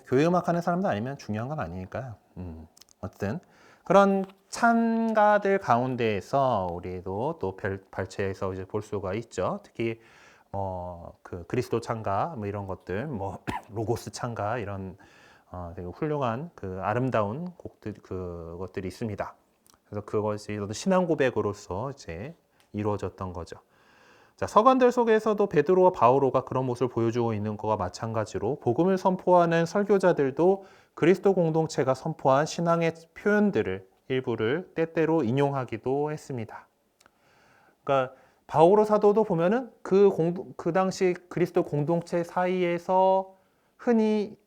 교회 음악 하는 사람도 아니면 중요한 건 아니니까요. 어쨌든 그런 찬가들 가운데에서 우리도 또 발췌해서 이제 볼 수가 있죠. 특히 그 그리스도 찬가 뭐 이런 것들, 뭐 로고스 찬가 이런 되게 훌륭한 그 아름다운 곡들 그것들이 있습니다. 그래서 그것이 신앙 고백으로서 이제 이루어졌던 거죠. 자, 서간들 속에서도 베드로와 바오로가 그런 모습을 보여주고 있는 것과 마찬가지로 복음을 선포하는 설교자들도 그리스도 공동체가 선포한 신앙의 표현들을 일부를 때때로 인용하기도 했습니다. 그러니까 바오로 사도도 보면은 그 당시 그리스도 공동체 사이에서 흔히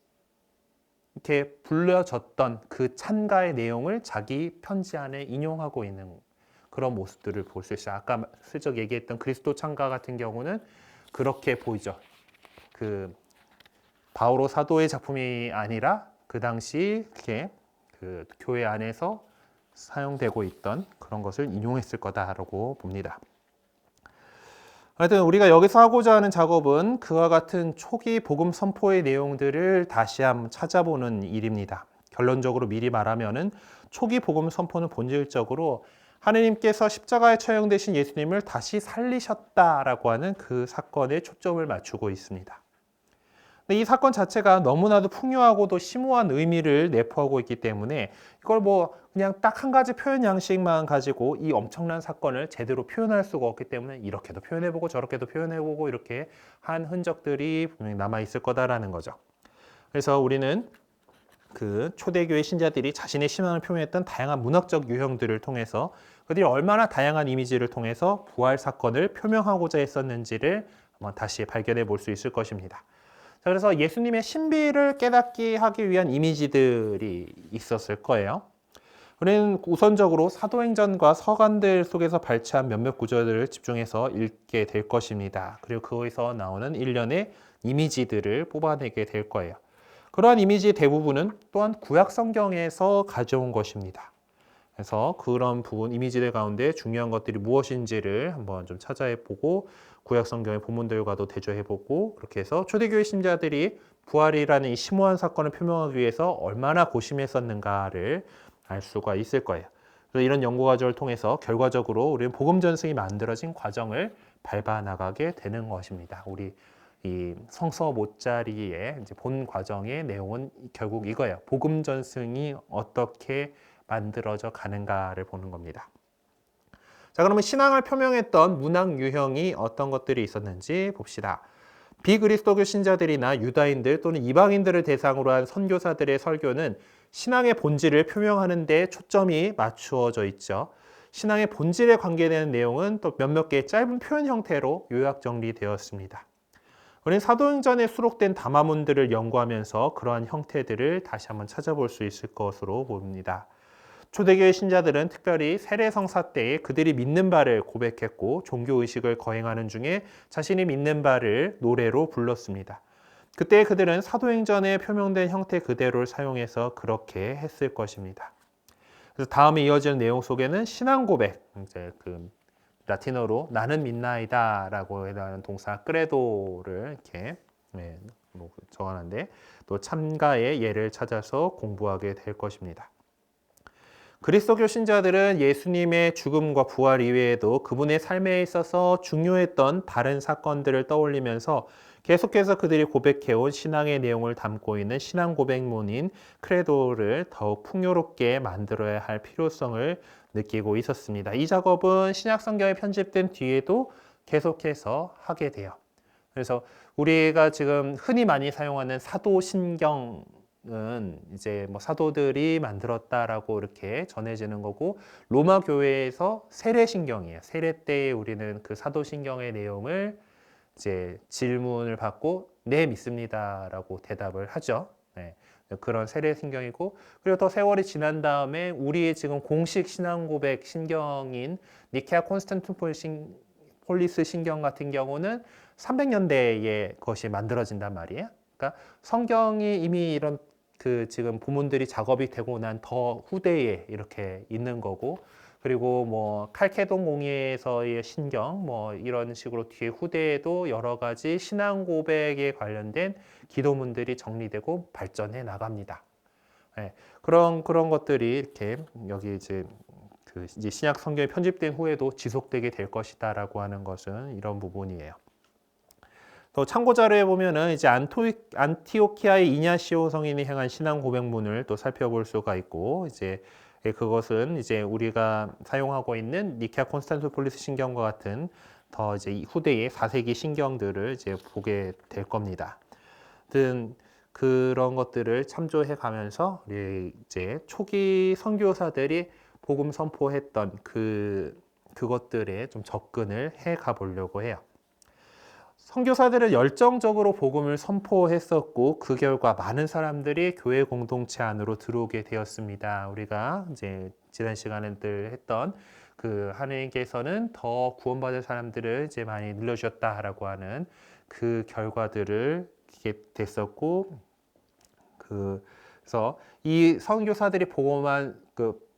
이렇게 불려졌던 그 찬가의 내용을 자기 편지 안에 인용하고 있는 그런 모습들을 볼 수 있어요. 아까 슬쩍 얘기했던 그리스도 찬가 같은 경우는 그렇게 보이죠. 그 바오로 사도의 작품이 아니라 그 당시 이렇게 그 교회 안에서 사용되고 있던 그런 것을 인용했을 거다라고 봅니다. 하여튼 우리가 여기서 하고자 하는 작업은 그와 같은 초기 복음 선포의 내용들을 다시 한번 찾아보는 일입니다. 결론적으로 미리 말하면은 초기 복음 선포는 본질적으로 하느님께서 십자가에 처형되신 예수님을 다시 살리셨다라고 하는 그 사건에 초점을 맞추고 있습니다. 근데 이 사건 자체가 너무나도 풍요하고도 심오한 의미를 내포하고 있기 때문에 이걸 뭐 그냥 딱 한 가지 표현 양식만 가지고 이 엄청난 사건을 제대로 표현할 수가 없기 때문에 이렇게도 표현해보고 저렇게도 표현해보고 이렇게 한 흔적들이 분명히 남아있을 거다라는 거죠. 그래서 우리는 그 초대교회 신자들이 자신의 신앙을 표현했던 다양한 문학적 유형들을 통해서 그들이 얼마나 다양한 이미지를 통해서 부활 사건을 표명하고자 했었는지를 한번 다시 발견해 볼 수 있을 것입니다. 자, 그래서 예수님의 신비를 깨닫게 하기 위한 이미지들이 있었을 거예요. 우리는 우선적으로 사도행전과 서간들 속에서 발췌한 몇몇 구절들을 집중해서 읽게 될 것입니다. 그리고 거기서 나오는 일련의 이미지들을 뽑아내게 될 거예요. 그러한 이미지의 대부분은 또한 구약 성경에서 가져온 것입니다. 그래서 그런 부분, 이미지들 가운데 중요한 것들이 무엇인지를 한번 좀 찾아보고 구약 성경의 본문들과도 대조해보고 그렇게 해서 초대교회 신자들이 부활이라는 이 심오한 사건을 표명하기 위해서 얼마나 고심했었는가를 알 수가 있을 거예요. 그래서 이런 연구 과정을 통해서 결과적으로 우리는 복음 전승이 만들어진 과정을 밟아 나가게 되는 것입니다. 우리 이 성서 못자리의 이제 본 과정의 내용은 결국 이거예요. 복음 전승이 어떻게 만들어져 가는가를 보는 겁니다. 자, 그러면 신앙을 표명했던 문학 유형이 어떤 것들이 있었는지 봅시다. 비그리스도교 신자들이나 유다인들 또는 이방인들을 대상으로 한 선교사들의 설교는 신앙의 본질을 표명하는 데 초점이 맞추어져 있죠. 신앙의 본질에 관계되는 내용은 또 몇몇 개의 짧은 표현 형태로 요약 정리되었습니다. 우리는 사도행전에 수록된 담화문들을 연구하면서 그러한 형태들을 다시 한번 찾아볼 수 있을 것으로 봅니다. 초대교회 신자들은 특별히 세례성사 때에 그들이 믿는 바를 고백했고 종교의식을 거행하는 중에 자신이 믿는 바를 노래로 불렀습니다. 그때 그들은 사도행전에 표명된 형태 그대로를 사용해서 그렇게 했을 것입니다. 그래서 다음에 이어지는 내용 속에는 신앙 고백, 이제 그 라틴어로 나는 믿나이다라고 해당하는 동사 크레도를 이렇게 적어놨는데 또 참가의 예를 찾아서 공부하게 될 것입니다. 그리스도교 신자들은 예수님의 죽음과 부활 이외에도 그분의 삶에 있어서 중요했던 다른 사건들을 떠올리면서 계속해서 그들이 고백해온 신앙의 내용을 담고 있는 신앙 고백문인 크레도를 더욱 풍요롭게 만들어야 할 필요성을 느끼고 있었습니다. 이 작업은 신약 성경에 편집된 뒤에도 계속해서 하게 돼요. 그래서 우리가 지금 흔히 많이 사용하는 사도신경은 이제 뭐 사도들이 만들었다라고 이렇게 전해지는 거고 로마 교회에서 세례신경이에요. 세례 때에 우리는 그 사도신경의 내용을 이제 질문을 받고 네 믿습니다라고 대답을 하죠. 네, 그런 세례신경이고 그리고 더 세월이 지난 다음에 우리의 지금 공식 신앙 고백 신경인 니케아 콘스탄티노폴리스 신경 같은 경우는 300년대에 그것이 만들어진단 말이에요. 그러니까 성경이 이미 이런 그 지금 부문들이 작업이 되고 난 더 후대에 이렇게 있는 거고 그리고 뭐 칼케돈 공예에서의 신경 뭐 이런 식으로 뒤에 후대에도 여러 가지 신앙 고백에 관련된 기도문들이 정리되고 발전해 나갑니다. 예, 그런 것들이 이렇게 여기 이제 그 이제 신약 성경이 편집된 후에도 지속되게 될 것이다라고 하는 것은 이런 부분이에요. 또 참고 자료에 보면은 이제 안티오키아의 이냐시오 성인이 행한 신앙 고백문을 또 살펴볼 수가 있고, 이제 그것은 이제 우리가 사용하고 있는 니케아 콘스탄티노폴리스 신경과 같은 더 이제 후대의 4세기 신경들을 이제 보게 될 겁니다. 든 그런 것들을 참조해 가면서 우리 이제 초기 선교사들이 복음 선포했던 그것들에 좀 접근을 해 가보려고 해요. 선교사들은 열정적으로 복음을 선포했었고 그 결과 많은 사람들이 교회 공동체 안으로 들어오게 되었습니다. 우리가 이제 지난 시간에들 했던 그 하나님께서는 더 구원받을 사람들을 이제 많이 늘려주셨다라고 하는 그 결과들을 이게 됐었고, 그래서 이 선교사들이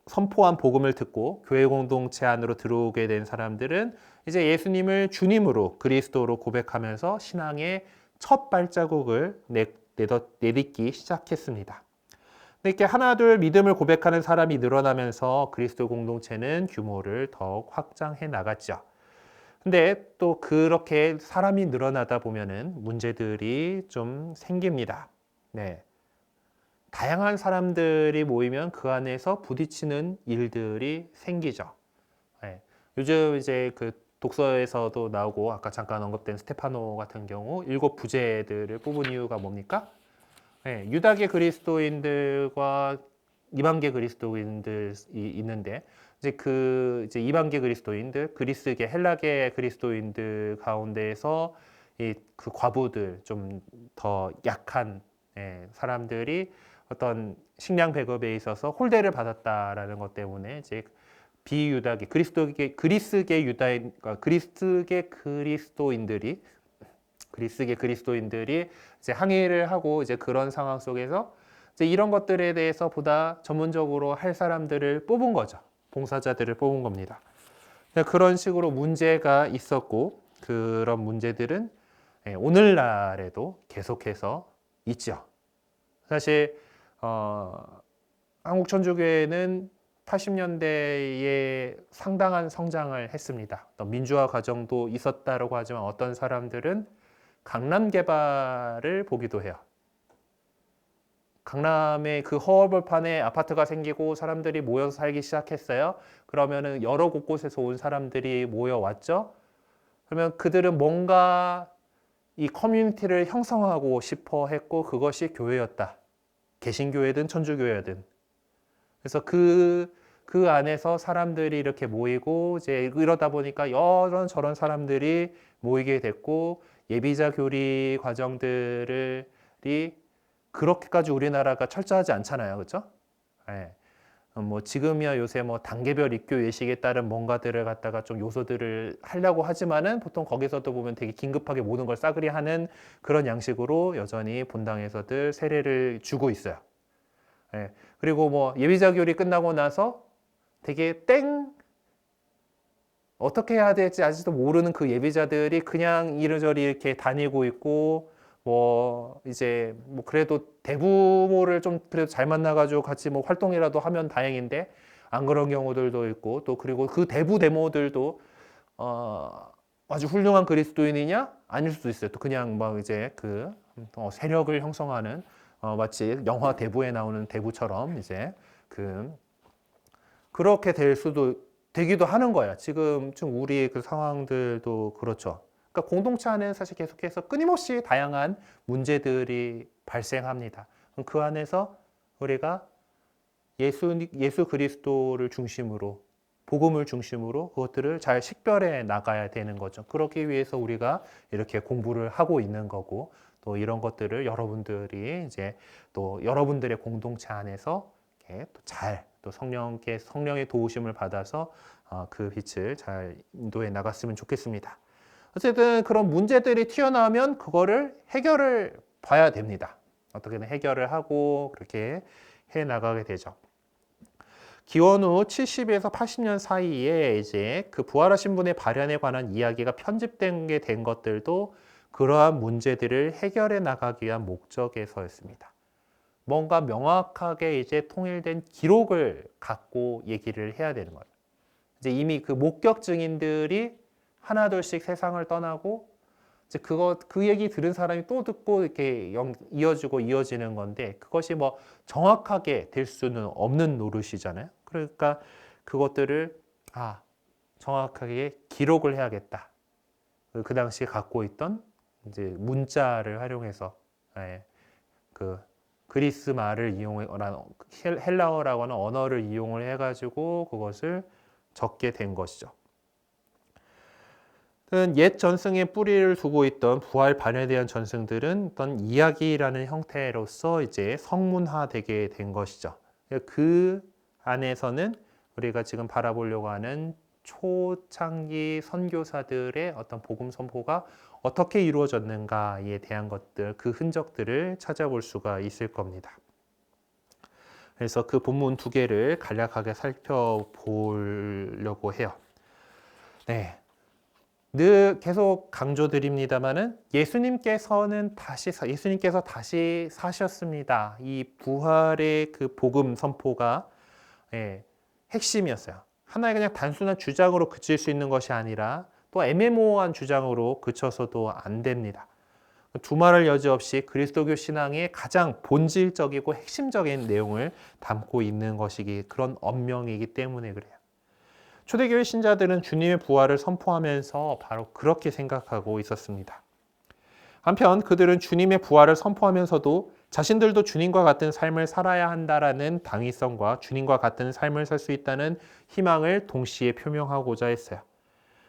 선포한 복음을 듣고 교회 공동체 안으로 들어오게 된 사람들은 이제 예수님을 주님으로 그리스도로 고백하면서 신앙의 첫 발자국을 내딛기 시작했습니다. 이렇게 하나둘 믿음을 고백하는 사람이 늘어나면서 그리스도 공동체는 규모를 더욱 확장해 나갔죠. 근데 또 그렇게 사람이 늘어나다 보면은 문제들이 좀 생깁니다. 네. 다양한 사람들이 모이면 그 안에서 부딪히는 일들이 생기죠. 네. 요즘 이제 그 독서에서도 나오고 아까 잠깐 언급된 스테파노 같은 경우 7 부제들을 뽑은 이유가 뭡니까? 네. 유다계 그리스도인들과 이방계 그리스도인들이 있는데 이제 이방계 그리스도인들, 그리스계 헬라계 그리스도인들 가운데에서 그 과부들 좀 더 약한 사람들이 어떤 식량 배급에 있어서 홀대를 받았다라는 것 때문에 이제 비유다계 그리스계 그리스도인들이 이제 항의를 하고 이제 그런 상황 속에서 이제 이런 것들에 대해서 보다 전문적으로 할 사람들을 뽑은 거죠. 봉사자들을 뽑은 겁니다. 그런 식으로 문제가 있었고 그런 문제들은 오늘날에도 계속해서 있죠. 사실 한국 천주교회는 80년대에 상당한 성장을 했습니다. 민주화 과정도 있었다고 하지만 어떤 사람들은 강남 개발을 보기도 해요. 강남에 그 허허벌판에 아파트가 생기고 사람들이 모여서 살기 시작했어요. 그러면은 여러 곳곳에서 온 사람들이 모여왔죠. 그러면 그들은 뭔가 이 커뮤니티를 형성하고 싶어 했고 그것이 교회였다. 개신교회든 천주교회든. 그래서 그 안에서 사람들이 이렇게 모이고 이제 이러다 보니까 이런 저런 사람들이 모이게 됐고 예비자 교리 과정들이 그렇게까지 우리나라가 철저하지 않잖아요. 그렇죠? 네. 뭐 지금이야 요새 뭐 단계별 입교 예식에 따른 뭔가들을 갖다가 좀 요소들을 하려고 하지만은 보통 거기서도 보면 되게 긴급하게 모든 걸 싸그리 하는 그런 양식으로 여전히 본당에서들 세례를 주고 있어요. 예. 그리고 뭐 예비자 교리 끝나고 나서 되게 어떻게 해야 될지 아직도 모르는 그 예비자들이 그냥 이리저리 이렇게 다니고 있고 뭐 이제 뭐 그래도 대부모를 좀 그래도 잘 만나가지고 같이 뭐 활동이라도 하면 다행인데 안 그런 경우들도 있고 또 그리고 그 대부모들도 아주 훌륭한 그리스도인이냐 아닐 수도 있어요. 또 그냥 막 이제 그 세력을 형성하는 마치 영화 대부에 나오는 대부처럼 이제 그렇게 되기도 하는 거야. 지금 우리 그 상황들도 그렇죠. 그러니까 공동체 안에 사실 계속해서 끊임없이 다양한 문제들이 발생합니다. 그 안에서 우리가 예수 그리스도를 중심으로 복음을 중심으로 그것들을 잘 식별해 나가야 되는 거죠. 그러기 위해서 우리가 이렇게 공부를 하고 있는 거고 또 이런 것들을 여러분들이 이제 또 여러분들의 공동체 안에서 이렇게 또 성령의 도우심을 받아서 그 빛을 잘 인도해 나갔으면 좋겠습니다. 어쨌든 그런 문제들이 튀어나오면 그거를 해결을 봐야 됩니다. 어떻게든 해결을 하고 그렇게 해 나가게 되죠. 기원 후 70에서 80년 사이에 이제 그 부활하신 분의 발현에 관한 이야기가 편집된 게 된 것들도 그러한 문제들을 해결해 나가기 위한 목적에서였습니다. 뭔가 명확하게 이제 통일된 기록을 갖고 얘기를 해야 되는 거예요. 이제 이미 그 목격 증인들이 하나둘씩 세상을 떠나고 이제 그 얘기 들은 사람이 또 듣고 이렇게 이어지고 이어지는 건데 그것이 뭐 정확하게 될 수는 없는 노릇이잖아요. 그러니까 그것들을 정확하게 기록을 해야겠다. 그 당시에 갖고 있던 이제 문자를 활용해서 그 그리스 말을 이용해 헬라어라고 하는 언어를 이용을 해가지고 그것을 적게 된 것이죠. 옛 전승의 뿌리를 두고 있던 부활 반열에 대한 전승들은 어떤 이야기라는 형태로서 이제 성문화되게 된 것이죠. 그 안에서는 우리가 지금 바라보려고 하는 초창기 선교사들의 어떤 복음 선포가 어떻게 이루어졌는가에 대한 것들, 그 흔적들을 찾아볼 수가 있을 겁니다. 그래서 그 본문 두 개를 간략하게 살펴보려고 해요. 네. 늘 계속 강조드립니다만은 예수님께서 다시 사셨습니다. 이 부활의 그 복음 선포가 핵심이었어요. 하나의 그냥 단순한 주장으로 그칠 수 있는 것이 아니라 또 애매모호한 주장으로 그쳐서도 안 됩니다. 두말할 여지 없이 그리스도교 신앙의 가장 본질적이고 핵심적인 내용을 담고 있는 것이기 그런 언명이기 때문에 그래요. 초대교회 신자들은 주님의 부활을 선포하면서 바로 그렇게 생각하고 있었습니다. 한편 그들은 주님의 부활을 선포하면서도 자신들도 주님과 같은 삶을 살아야 한다라는 당위성과 주님과 같은 삶을 살 수 있다는 희망을 동시에 표명하고자 했어요.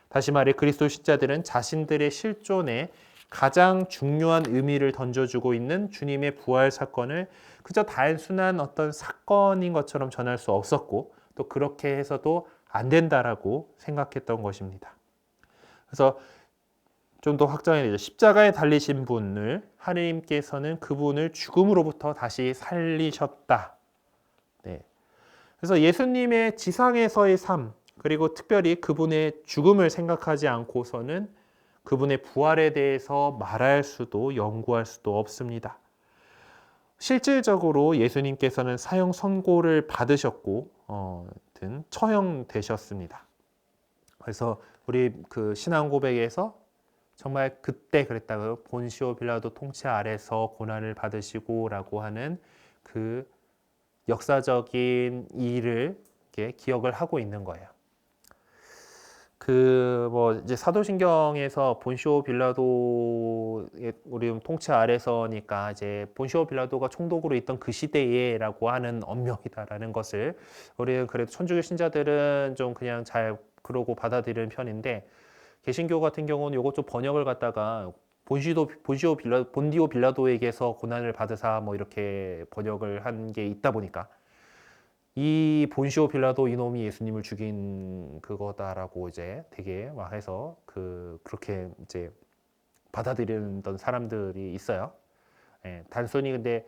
다시 말해 그리스도 신자들은 자신들의 실존에 가장 중요한 의미를 던져주고 있는 주님의 부활 사건을 그저 단순한 어떤 사건인 것처럼 전할 수 없었고 또 그렇게 해서도 안 된다라고 생각했던 것입니다. 그래서 좀 더 확장해야 되죠. 십자가에 달리신 분을 하느님께서는 그분을 죽음으로부터 다시 살리셨다. 네. 그래서 예수님의 지상에서의 삶 그리고 특별히 그분의 죽음을 생각하지 않고서는 그분의 부활에 대해서 말할 수도 연구할 수도 없습니다. 실질적으로 예수님께서는 사형 선고를 받으셨고 처형되셨습니다. 그래서 우리 그 신앙 고백에서 정말 그때 그랬다고요. 본시오 빌라도 통치 아래서 고난을 받으시고라고 하는 그 역사적인 일을 이렇게 기억을 하고 있는 거예요. 이제 사도신경에서 본시오 빌라도의 우리 통치 아래서니까 이제 본시오 빌라도가 총독으로 있던 그 시대에라고 하는 언명이다라는 것을 우리는 그래도 천주교 신자들은 좀 그냥 잘 그러고 받아들이는 편인데 개신교 같은 경우는 이것 좀 번역을 갖다가 본디오 빌라도에게서 고난을 받으사 뭐 이렇게 번역을 한 게 있다 보니까 이 본시오 빌라도 이놈이 예수님을 죽인 그거다라고 이제 되게 막 해서 그렇게 이제 받아들이던 사람들이 있어요. 단순히 근데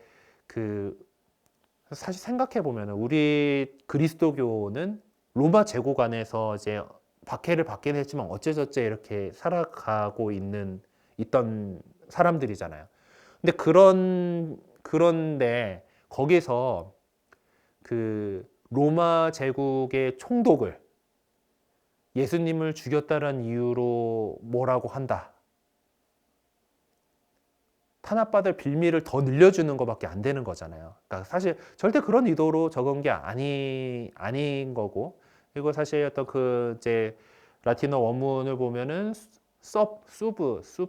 사실 생각해 보면 우리 그리스도교는 로마 제국 안에서 이제 박해를 받긴 했지만 어째저째 이렇게 살아가고 있던 사람들이잖아요. 근데 그런데 거기서 로마 제국의 총독을 예수님을 죽였다는 이유로 뭐라고 한다. 탄압받을 빌미를 더 늘려주는 것밖에 안 되는 거잖아요. 그러니까 사실 절대 그런 의도로 적은 게 아닌 거고, 그리고 사실 어떤 이제 라틴어 원문을 보면은 수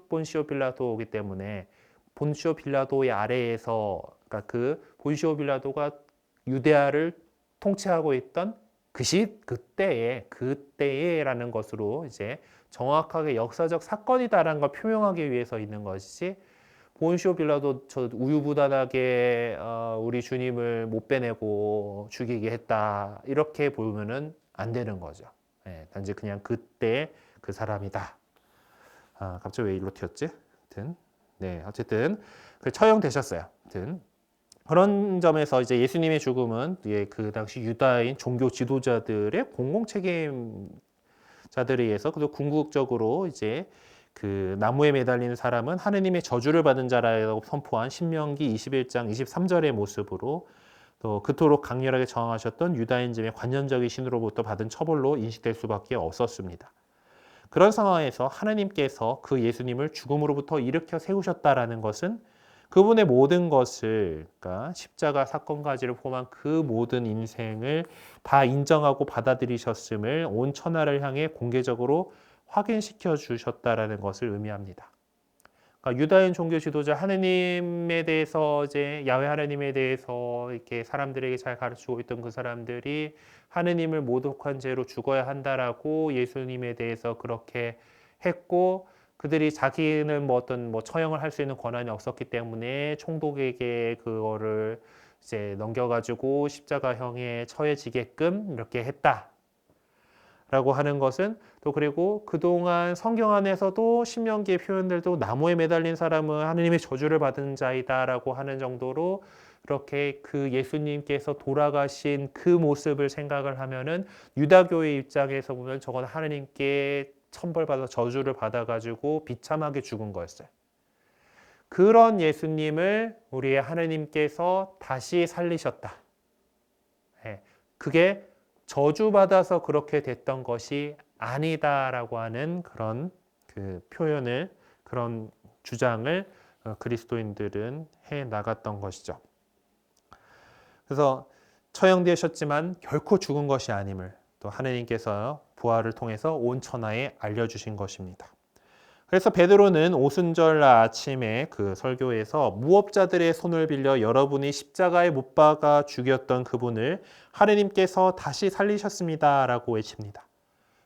본시오 빌라도이기 때문에 본시오 빌라도의 아래에서 그러니까 그 본시오 빌라도가 유대아를 통치하고 있던 그때에라는 것으로 이제 정확하게 역사적 사건이다라는 걸 표명하기 위해서 있는 것이지 본시오 빌라도 저 우유부단하게 우리 주님을 못 빼내고 죽이게 했다 이렇게 보면은 안 되는 거죠. 단지 그냥 그때 그 사람이다. 갑자기 왜 일로 튀었지? 어쨌든 처형되셨어요. 그런 점에서 이제 예수님의 죽음은 그 당시 유다인 종교 지도자들의 공공 책임자들에 의해서 그리고 궁극적으로 이제 그 나무에 매달리는 사람은 하느님의 저주를 받은 자라고 선포한 신명기 21장 23절의 모습으로 또 그토록 강렬하게 저항하셨던 유다인즘의 관념적인 신으로부터 받은 처벌로 인식될 수밖에 없었습니다. 그런 상황에서 하느님께서 그 예수님을 죽음으로부터 일으켜 세우셨다라는 것은 그분의 모든 것을, 그러니까 십자가 사건까지를 포함한 그 모든 인생을 다 인정하고 받아들이셨음을 온 천하를 향해 공개적으로 확인시켜 주셨다라는 것을 의미합니다. 그러니까 유다인 종교 지도자 하느님에 대해서 이제 야훼 하느님에 대해서 이렇게 사람들에게 잘 가르치고 있던 그 사람들이 하느님을 모독한 죄로 죽어야 한다라고 예수님에 대해서 그렇게 했고 그들이 자기는 뭐 어떤 뭐 처형을 할 수 있는 권한이 없었기 때문에 총독에게 그거를 이제 넘겨가지고 십자가형에 처해지게끔 이렇게 했다. 라고 하는 것은 또 그리고 그동안 성경 안에서도 신명기의 표현들도 나무에 매달린 사람은 하느님의 저주를 받은 자이다라고 하는 정도로 그렇게 그 예수님께서 돌아가신 그 모습을 생각을 하면은 유다교의 입장에서 보면 저건 하느님께 천벌받아 저주를 받아가지고 비참하게 죽은 거였어요. 그런 예수님을 우리의 하느님께서 다시 살리셨다. 그게 저주받아서 그렇게 됐던 것이 아니다라고 하는 그런 그 표현을, 그런 주장을 그리스도인들은 해 나갔던 것이죠. 그래서 처형되셨지만 결코 죽은 것이 아님을 또 하느님께서 부활을 통해서 온 천하에 알려주신 것입니다. 그래서 베드로는 오순절 아침에 그 설교에서 무업자들의 손을 빌려 여러분이 십자가에 못 박아 죽였던 그분을 하느님께서 다시 살리셨습니다라고 외칩니다.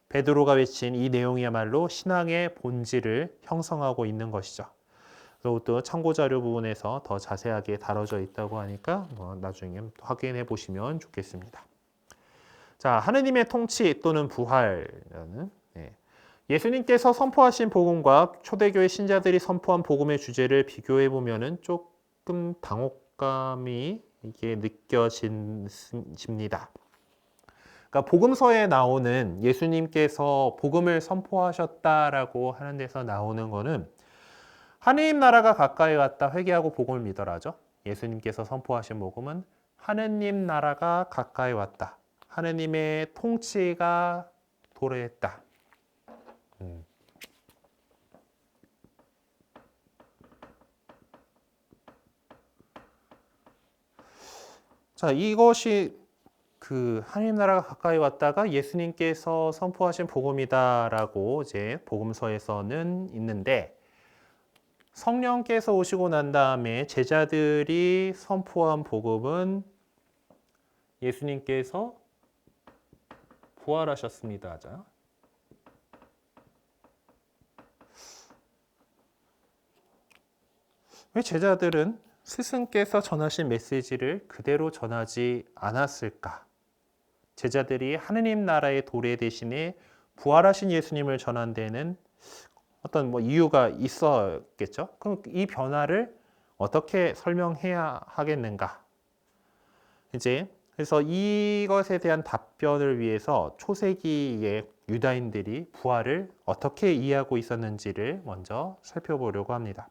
베드로가 외친 이 내용이야말로 신앙의 본질을 형성하고 있는 것이죠. 그리고 또 참고자료 부분에서 더 자세하게 다뤄져 있다고 하니까 나중에 확인해 보시면 좋겠습니다. 자, 하느님의 통치 또는 부활이라는 예수님께서 선포하신 복음과 초대교회 신자들이 선포한 복음의 주제를 비교해 보면은 조금 당혹감이 이게 느껴집니다. 그러니까 복음서에 나오는 예수님께서 복음을 선포하셨다라고 하는 데서 나오는 거는 하느님 나라가 가까이 왔다 회개하고 복음을 믿어라죠. 예수님께서 선포하신 복음은 하느님 나라가 가까이 왔다. 하느님의 통치가 도래했다. 자, 이것이 그 하나님 나라가 가까이 왔다가 예수님께서 선포하신 복음이다라고 이제 복음서에서는 있는데 성령께서 오시고 난 다음에 제자들이 선포한 복음은 예수님께서 부활하셨습니다. 왜 제자들은 스승께서 전하신 메시지를 그대로 전하지 않았을까? 제자들이 하느님 나라의 도래 대신에 부활하신 예수님을 전한 데는 어떤 뭐 이유가 있었겠죠? 그럼 이 변화를 어떻게 설명해야 하겠는가? 이제 그래서 이것에 대한 답변을 위해서 초세기의 유다인들이 부활을 어떻게 이해하고 있었는지를 먼저 살펴보려고 합니다.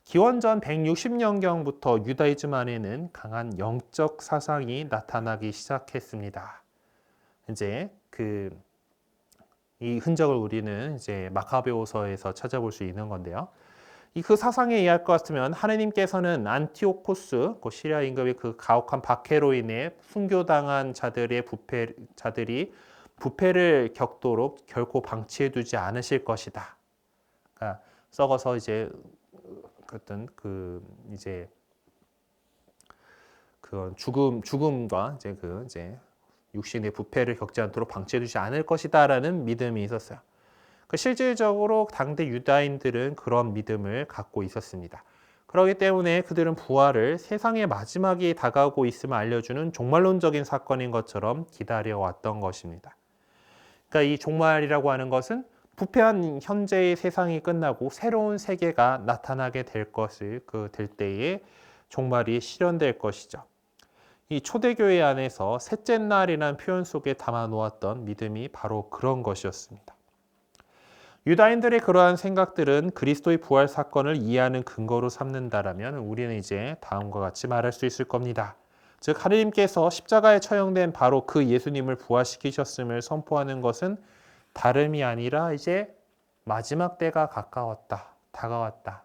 기원전 160년경부터 유다이즘 안에는 강한 영적 사상이 나타나기 시작했습니다. 이제 이 흔적을 우리는 이제 마카베오서에서 찾아볼 수 있는 건데요. 그 사상에 의할 것 같으면 하느님께서는 안티오코스, 시리아 임금의 그 가혹한 박해로 인해 순교당한 자들이 부패를 겪도록 결코 방치해두지 않으실 것이다. 그러니까 썩어서 이제 어떤 이제 그런 죽음과 이제 육신의 부패를 겪지 않도록 방치해두지 않을 것이다라는 믿음이 있었어요. 실질적으로 당대 유다인들은 그런 믿음을 갖고 있었습니다. 그렇기 때문에 그들은 부활을 세상의 마지막이 다가오고 있음을 알려주는 종말론적인 사건인 것처럼 기다려왔던 것입니다. 그러니까 이 종말이라고 하는 것은 부패한 현재의 세상이 끝나고 새로운 세계가 나타나게 될 것을 될 때에 종말이 실현될 것이죠. 이 초대교회 안에서 셋째 날이라는 표현 속에 담아 놓았던 믿음이 바로 그런 것이었습니다. 유다인들의 그러한 생각들은 그리스도의 부활 사건을 이해하는 근거로 삼는다라면 우리는 이제 다음과 같이 말할 수 있을 겁니다. 즉 하느님께서 십자가에 처형된 바로 그 예수님을 부활시키셨음을 선포하는 것은 다름이 아니라 이제 마지막 때가 가까웠다, 다가왔다.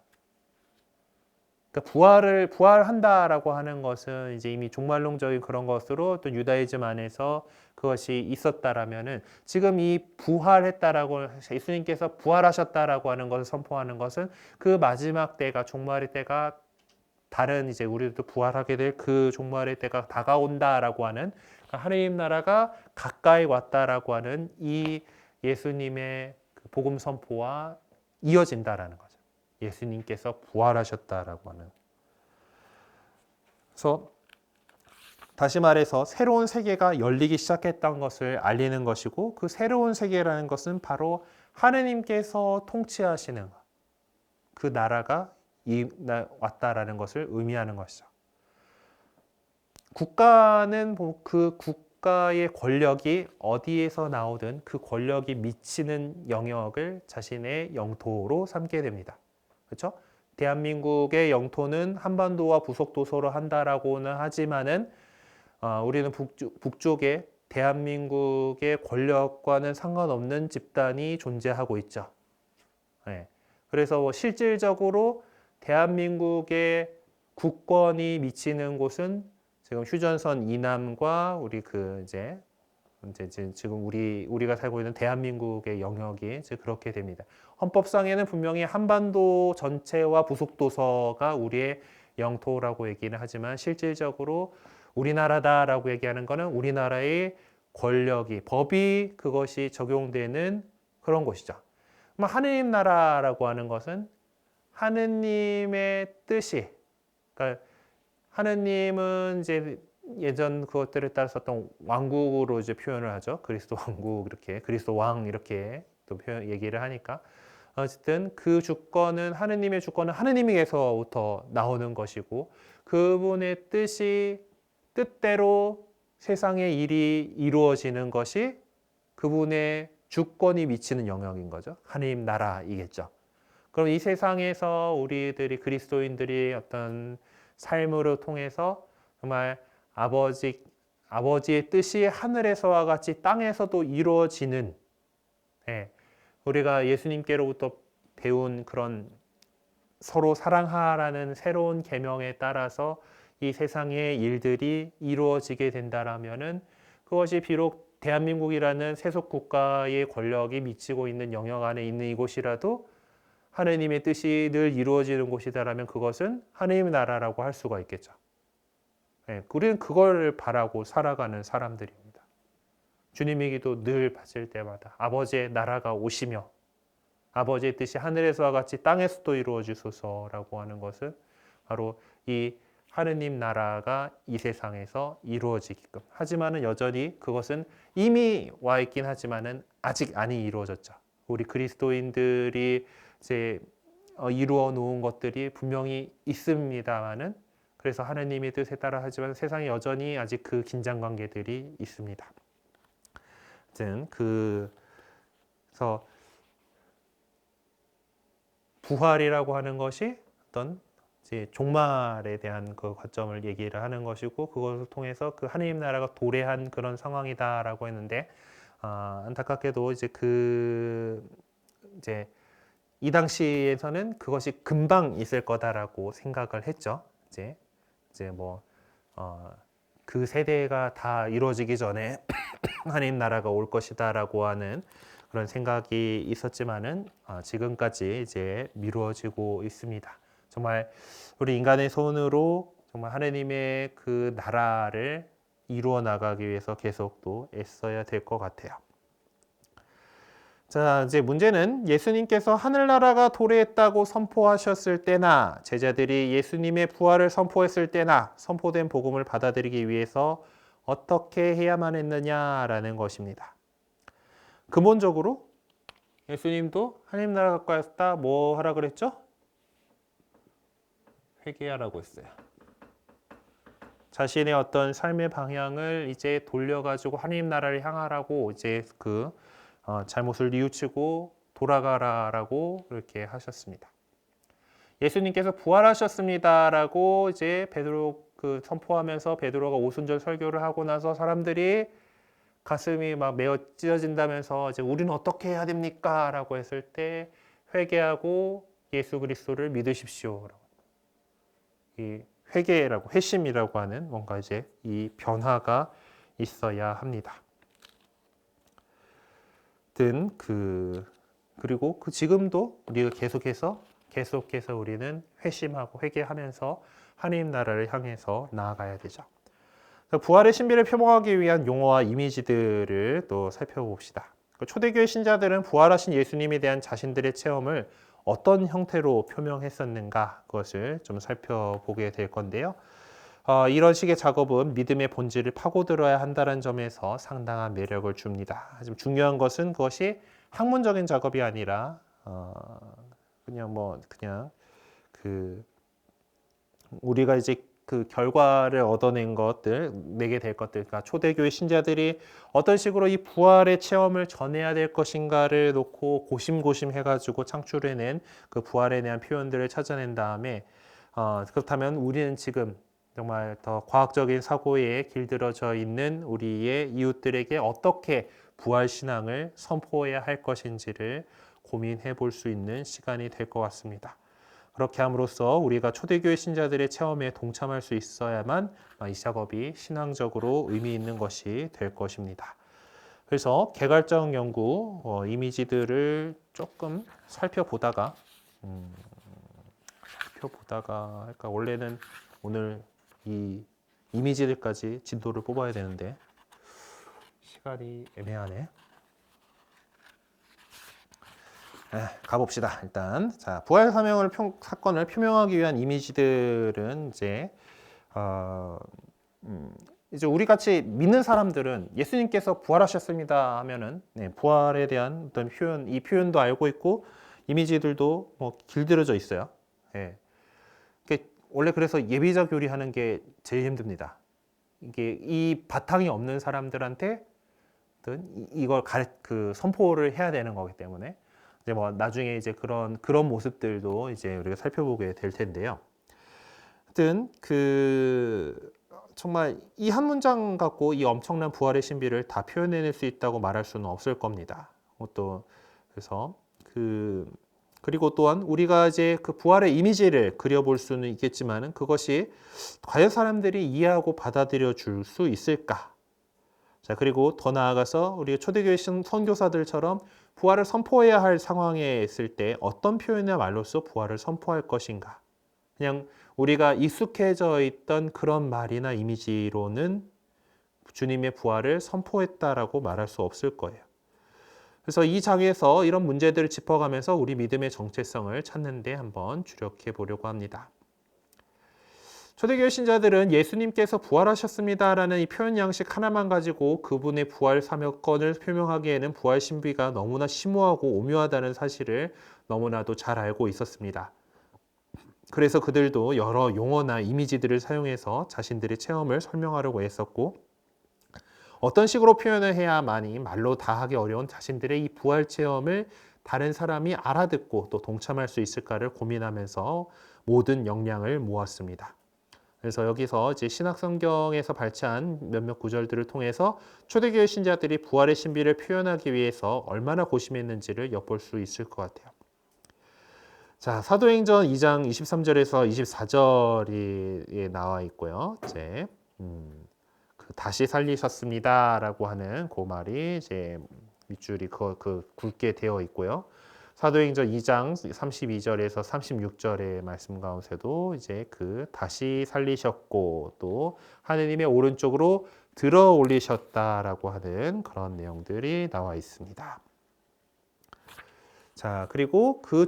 그러니까 부활한다라고 하는 것은 이제 이미 종말론적인 그런 것으로 또 유다이즘 안에서 그것이 있었다라면은 지금 이 부활했다라고 예수님께서 부활하셨다라고 하는 것을 선포하는 것은 그 마지막 때가 종말의 때가 다른 이제 우리도 부활하게 될 그 종말의 때가 다가온다라고 하는 하느님 나라가 가까이 왔다라고 하는 이 예수님의 그 복음 선포와 이어진다라는 거죠. 예수님께서 부활하셨다라고 하는. 그래서 다시 말해서 새로운 세계가 열리기 시작했던 것을 알리는 것이고 그 새로운 세계라는 것은 바로 하느님께서 통치하시는 그 나라가 왔다라는 것을 의미하는 것이죠. 국가는 그 국가의 권력이 어디에서 나오든 그 권력이 미치는 영역을 자신의 영토로 삼게 됩니다. 그렇죠? 대한민국의 영토는 한반도와 부속도서로 한다라고는 하지만은 우리는 북쪽에 대한민국의 권력과는 상관없는 집단이 존재하고 있죠. 네. 그래서 실질적으로 대한민국의 국권이 미치는 곳은 지금 휴전선 이남과 우리 이제 지금 우리가 살고 있는 대한민국의 영역이 이제 그렇게 됩니다. 헌법상에는 분명히 한반도 전체와 부속도서가 우리의 영토라고 얘기는 하지만 실질적으로 우리나라다라고 얘기하는 것은 우리나라의 권력이 법이 그것이 적용되는 그런 곳이죠. 하느님 나라라고 하는 것은 하느님의 뜻이, 그러니까 하느님은 이제 예전 그것들에 따라서 어떤 왕국으로 이제 표현을 하죠. 그리스도 왕국 이렇게, 그리스도 왕 이렇게 또 얘기를 하니까 어쨌든 그 주권은 하느님의 주권은 하느님에게서부터 나오는 것이고 그분의 뜻대로 세상의 일이 이루어지는 것이 그분의 주권이 미치는 영역인 거죠. 하느님 나라이겠죠. 그럼 이 세상에서 우리들이 그리스도인들이 어떤 삶으로 통해서 정말 아버지의 뜻이 하늘에서와 같이 땅에서도 이루어지는 우리가 예수님께로부터 배운 그런 서로 사랑하라는 새로운 계명에 따라서 이 세상의 일들이 이루어지게 된다라면은 그것이 비록 대한민국이라는 세속 국가의 권력이 미치고 있는 영역 안에 있는 이곳이라도 하느님의 뜻이 늘 이루어지는 곳이다라면 그것은 하느님의 나라라고 할 수가 있겠죠. 우리는 그걸 바라고 살아가는 사람들입니다. 주님의 기도 늘 바칠 때마다 아버지의 나라가 오시며 아버지의 뜻이 하늘에서와 같이 땅에서도 이루어지소서라고 하는 것은 바로 이 하느님 나라가 이 세상에서 이루어지게끔. 하지만은 여전히 그것은 이미 와 있긴 하지만은 아직 안 이루어졌죠. 우리 그리스도인들이 이제 이루어 놓은 것들이 분명히 있습니다만은 그래서 하느님의 뜻에 따라 하지만 세상에 여전히 아직 그 긴장 관계들이 있습니다. 아무튼 그래서 부활이라고 하는 것이 어떤 이제 종말에 대한 그 관점을 얘기를 하는 것이고 그것을 통해서 그 하느님 나라가 도래한 그런 상황이다라고 했는데 안타깝게도 이제 이 당시에서는 그것이 금방 있을 거다라고 생각을 했죠. 이제 그 세대가 다 이루어지기 전에 하나님 나라가 올 것이다라고 하는 그런 생각이 있었지만은 지금까지 이제 미루어지고 있습니다. 정말 우리 인간의 손으로 정말 하나님의 그 나라를 이루어 나가기 위해서 계속 또 애써야 될 것 같아요. 자, 이제 문제는 예수님께서 하늘나라가 도래했다고 선포하셨을 때나 제자들이 예수님의 부활을 선포했을 때나 선포된 복음을 받아들이기 위해서 어떻게 해야만 했느냐라는 것입니다. 근본적으로 예수님도 하나님 나라 가까이 왔다 뭐 하라 그랬죠? 회개하라고 했어요. 자신의 어떤 삶의 방향을 이제 돌려가지고 하나님 나라를 향하라고 이제 잘못을 뉘우치고 돌아가라라고 이렇게 하셨습니다. 예수님께서 부활하셨습니다라고 이제 베드로 선포하면서 베드로가 오순절 설교를 하고 나서 사람들이 가슴이 막 메어 찢어진다면서 이제 우리는 어떻게 해야 됩니까?라고 했을 때 회개하고 예수 그리스도를 믿으십시오. 이 회개라고 회심이라고 하는 뭔가 이제 이 변화가 있어야 합니다. 그리고 지금도 우리가 계속해서 우리는 회심하고 회개하면서 하나님 나라를 향해서 나아가야 되죠. 부활의 신비를 표방하기 위한 용어와 이미지들을 또 살펴봅시다. 초대교회 신자들은 부활하신 예수님에 대한 자신들의 체험을 어떤 형태로 표명했었는가 그것을 좀 살펴보게 될 건데요. 이런 식의 작업은 믿음의 본질을 파고들어야 한다는 점에서 상당한 매력을 줍니다. 하지만 중요한 것은 그것이 학문적인 작업이 아니라 우리가 이제 그 결과를 내게 될 것들, 그러니까 초대교회 신자들이 어떤 식으로 이 부활의 체험을 전해야 될 것인가를 놓고 고심고심 해가지고 창출해낸 그 부활에 대한 표현들을 찾아낸 다음에 그렇다면 우리는 지금 정말 더 과학적인 사고에 길들여져 있는 우리의 이웃들에게 어떻게 부활 신앙을 선포해야 할 것인지를 고민해 볼 수 있는 시간이 될 것 같습니다. 그렇게 함으로써 우리가 초대교회 신자들의 체험에 동참할 수 있어야만 이 작업이 신앙적으로 의미 있는 것이 될 것입니다. 그래서 개괄적 연구, 이미지들을 조금 살펴보다가 그러니까 원래는 오늘 이 이미지들까지 진도를 뽑아야 되는데 시간이 애매하네. 가봅시다. 일단 부활 사건을 표명하기 위한 이미지들은 이제 우리 같이 믿는 사람들은 예수님께서 부활하셨습니다 하면은 부활에 대한 어떤 표현, 이 표현도 알고 있고 이미지들도 뭐 길들여져 있어요. 원래 그래서 예비적 요리하는 게 제일 힘듭니다. 이게 이 바탕이 없는 사람들한테 이걸 선포를 해야 되는 거기 때문에 이제 뭐 나중에 이제 그런 모습들도 이제 우리가 살펴보게 될 텐데요. 하여튼 정말 이 한 문장 갖고 이 엄청난 부활의 신비를 다 표현해낼 수 있다고 말할 수는 없을 겁니다. 그래서 그리고 또한 우리가 이제 그 부활의 이미지를 그려볼 수는 있겠지만은 그것이 과연 사람들이 이해하고 받아들여 줄 수 있을까? 자, 그리고 더 나아가서 우리 초대교회 선교사들처럼 부활을 선포해야 할 상황에 있을 때 어떤 표현의 말로써 부활을 선포할 것인가? 그냥 우리가 익숙해져 있던 그런 말이나 이미지로는 주님의 부활을 선포했다라고 말할 수 없을 거예요. 그래서 이 장에서 이런 문제들을 짚어가면서 우리 믿음의 정체성을 찾는 데 한번 주력해 보려고 합니다. 초대교회 신자들은 예수님께서 부활하셨습니다라는 이 표현 양식 하나만 가지고 그분의 부활 사건을 표명하기에는 부활 신비가 너무나 심오하고 오묘하다는 사실을 너무나도 잘 알고 있었습니다. 그래서 그들도 여러 용어나 이미지들을 사용해서 자신들의 체험을 설명하려고 했었고 어떤 식으로 표현을 해야만이 말로 다 하기 어려운 자신들의 이 부활 체험을 다른 사람이 알아듣고 또 동참할 수 있을까를 고민하면서 모든 역량을 모았습니다. 그래서 여기서 이제 신학성경에서 발췌한 몇몇 구절들을 통해서 초대교회 신자들이 부활의 신비를 표현하기 위해서 얼마나 고심했는지를 엿볼 수 있을 것 같아요. 자, 사도행전 2장 23절에서 24절이 나와 있고요. 이제 다시 살리셨습니다라고 하는 그 말이 이제 밑줄이 굵게 되어 있고요. 사도행전 2장 32절에서 36절의 말씀 가운데도 이제 다시 살리셨고 또 하느님의 오른쪽으로 들어 올리셨다라고 하는 그런 내용들이 나와 있습니다. 자, 그리고 그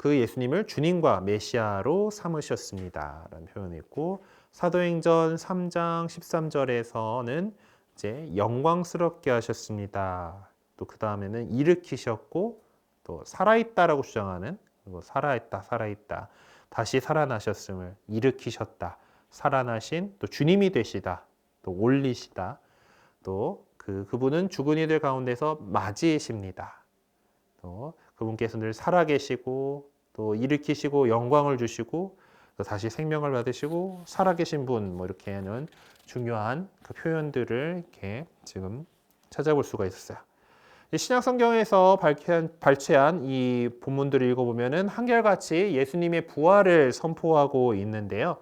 예수님을 주님과 메시아로 삼으셨습니다라는 표현이 있고 사도행전 3장 13절에서는 이제 영광스럽게 하셨습니다. 또 그 다음에는 일으키셨고 또 살아있다라고 주장하는 살아있다 다시 살아나셨음을 일으키셨다 살아나신 또 주님이 되시다, 또 올리시다, 또 그분은 죽은 이들 가운데서 맞이십니다. 또 그분께서 늘 살아계시고 또 일으키시고 영광을 주시고 또 다시 생명을 받으시고 살아계신 분, 뭐 이렇게 하는 중요한 그 표현들을 이렇게 지금 찾아볼 수가 있었어요. 신약 성경에서 발췌한 이 본문들을 읽어보면은 한결같이 예수님의 부활을 선포하고 있는데요.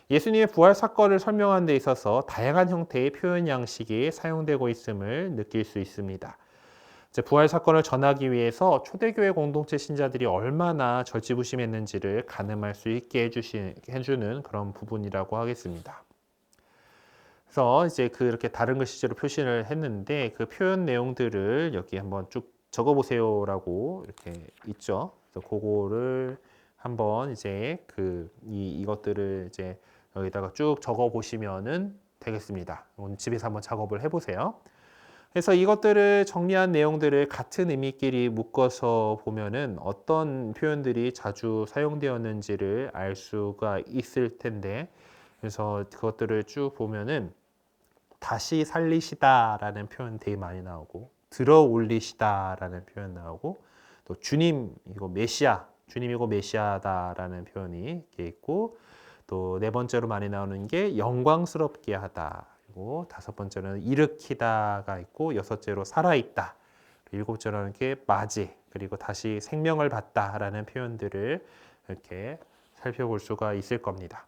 예수님의 부활 사건을 설명하는 데 있어서 다양한 형태의 표현 양식이 사용되고 있음을 느낄 수 있습니다. 부활 사건을 전하기 위해서 초대교회 공동체 신자들이 얼마나 절치부심했는지를 가늠할 수 있게 해주는 그런 부분이라고 하겠습니다. 그래서 이제 그렇게 다른 글씨체로 표시를 했는데 그 표현 내용들을 여기 한번 쭉 적어보세요라고 이렇게 있죠. 그래서 그거를 한번 이제 이것들을 이제 여기다가 쭉 적어 보시면은 되겠습니다. 오늘 집에서 한번 작업을 해보세요. 그래서 이것들을 정리한 내용들을 같은 의미끼리 묶어서 보면은 어떤 표현들이 자주 사용되었는지를 알 수가 있을 텐데, 그래서 그것들을 쭉 보면은 다시 살리시다라는 표현 되게 많이 나오고, 들어 올리시다라는 표현 나오고, 또 주님이고 메시아, 주님이고 메시아다라는 표현이 이렇게 있고, 또 네 번째로 많이 나오는 게 영광스럽게 하다. 그리고 다섯 번째로는 일으키다가 있고, 여섯째로 살아있다. 일곱째로는 게 맞이, 그리고 다시 생명을 받다라는 표현들을 이렇게 살펴볼 수가 있을 겁니다.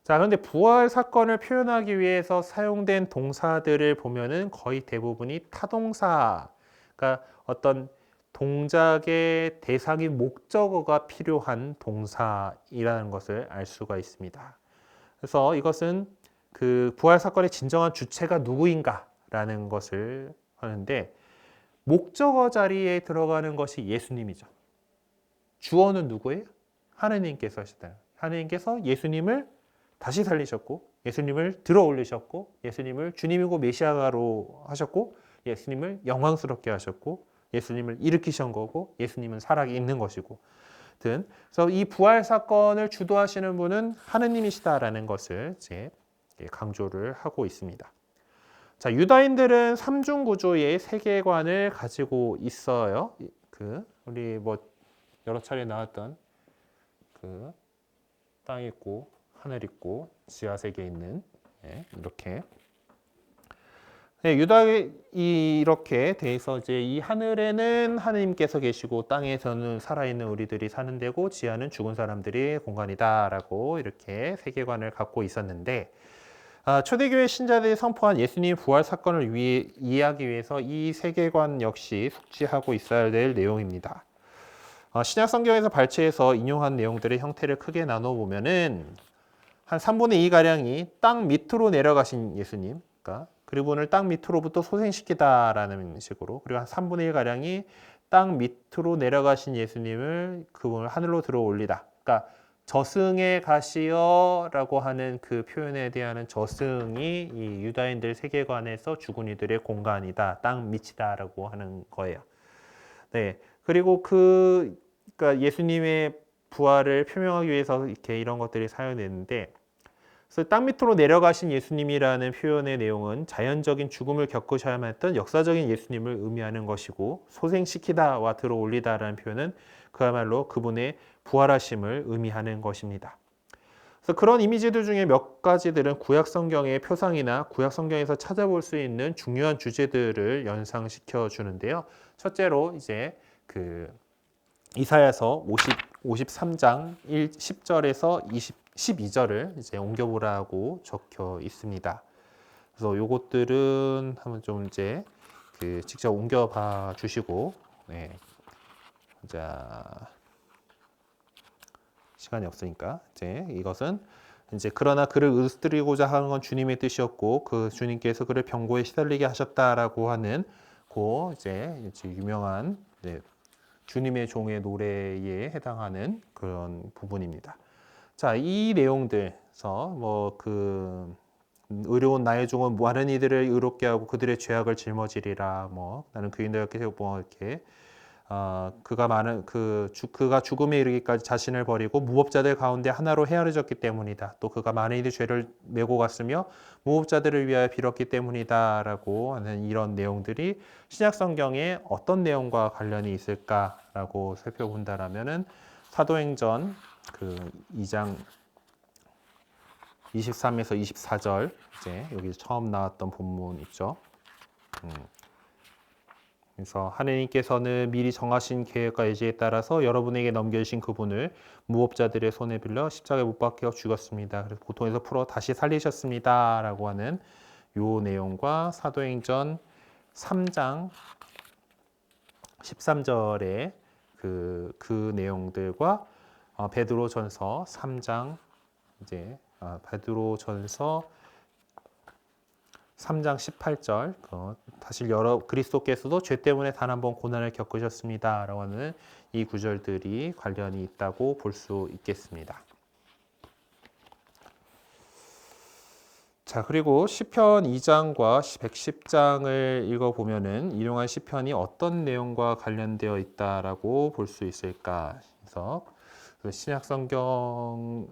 자, 그런데 부활 사건을 표현하기 위해서 사용된 동사들을 보면은 거의 대부분이 타동사, 그러니까 어떤 동작의 대상인 목적어가 필요한 동사이라는 것을 알 수가 있습니다. 그래서 이것은 그 부활 사건의 진정한 주체가 누구인가라는 것을 하는데, 목적어 자리에 들어가는 것이 예수님이죠. 주어는 누구예요? 하느님께서 하시다. 하느님께서 예수님을 다시 살리셨고, 예수님을 들어 올리셨고, 예수님을 주님이고 메시아로 하셨고, 예수님을 영광스럽게 하셨고, 예수님을 일으키신 거고, 예수님은 살아 있는 것이고, 그래서 이 부활 사건을 주도하시는 분은 하느님이시다라는 것을 이제 강조를 하고 있습니다. 자, 유다인들은 삼중 구조의 세계관을 가지고 있어요. 우리 뭐 여러 차례 나왔던 땅 있고 하늘 있고 지하 세계 있는 이렇게. 네, 이렇게 돼서 이제 이 하늘에는 하느님께서 계시고 땅에서는 살아있는 우리들이 사는 데고 지하는 죽은 사람들의 공간이다라고 이렇게 세계관을 갖고 있었는데, 초대교회 신자들이 선포한 예수님 부활 사건을 이해하기 위해서 이 세계관 역시 숙지하고 있어야 될 내용입니다. 신약 성경에서 발췌해서 인용한 내용들의 형태를 크게 나눠 보면은 한 3분의 2 가량이 땅 밑으로 내려가신 예수님, 그러니까 그분을 땅 밑으로부터 소생시키다라는 식으로, 그리고 한 3분의 1 가량이 땅 밑으로 내려가신 예수님을 그분을 하늘로 들어 올리다. 그러니까 저승에 가시어라고 하는 그 표현에 대한 저승이 이 유다인들 세계관에서 죽은 이들의 공간이다, 땅 밑이다라고 하는 거예요. 네, 그리고 그러니까 예수님의 부활을 표명하기 위해서 이렇게 이런 것들이 사용되는데, 그래서 땅 밑으로 내려가신 예수님이라는 표현의 내용은 자연적인 죽음을 겪으셔야만 했던 역사적인 예수님을 의미하는 것이고, 소생시키다와 들어 올리다라는 표현은 그야말로 그분의 부활하심을 의미하는 것입니다. 그래서 그런 이미지들 중에 몇 가지들은 구약 성경의 표상이나 구약 성경에서 찾아볼 수 있는 중요한 주제들을 연상시켜 주는데요. 첫째로 이제 이사야서 53장 10절에서 12절을 이제 옮겨보라고 적혀 있습니다. 그래서 요것들은 한번 좀 이제 직접 옮겨봐 주시고, 네. 자, 시간이 없으니까 이제 이것은 이제 그러나 그를 으스뜨리고자 하는 건 주님의 뜻이었고 그 주님께서 그를 병고에 시달리게 하셨다라고 하는 이제 유명한 주님의 종의 노래에 해당하는 그런 부분입니다. 자, 이 내용들에서 의로운 나의 종은 많은 이들을 의롭게 하고 그들의 죄악을 짊어지리라. 나는 그인들에게 이렇게 그가 죽음에 이르기까지 자신을 버리고 무법자들 가운데 하나로 헤아려졌기 때문이다. 또 그가 많은 이들의 죄를 메고 갔으며 무법자들을 위하여 빌었기 때문이다라고 하는 이런 내용들이 신약 성경에 어떤 내용과 관련이 있을까라고 살펴본다라면은 사도행전 그 2장 23에서 24절 이제 여기 처음 나왔던 본문 있죠. 그래서 하느님께서는 미리 정하신 계획과 예지에 따라서 여러분에게 넘겨주신 그분을 무법자들의 손에 빌려 십자가에 못 박혀 죽었습니다. 그래서 고통에서 풀어 다시 살리셨습니다라고 하는 요 내용과 사도행전 3장 13절의 그 내용들과 베드로전서 3장 이제 베드로전서 3장 18절 다시 그리스도께서도 죄 때문에 단 한 번 고난을 겪으셨습니다 라고 하는 이 구절들이 관련이 있다고 볼 수 있겠습니다. 자, 그리고 시편 2장과 110장을 읽어보면은 인용한 시편이 어떤 내용과 관련되어 있다라고 볼 수 있을까? 그래서 신약 성경에서는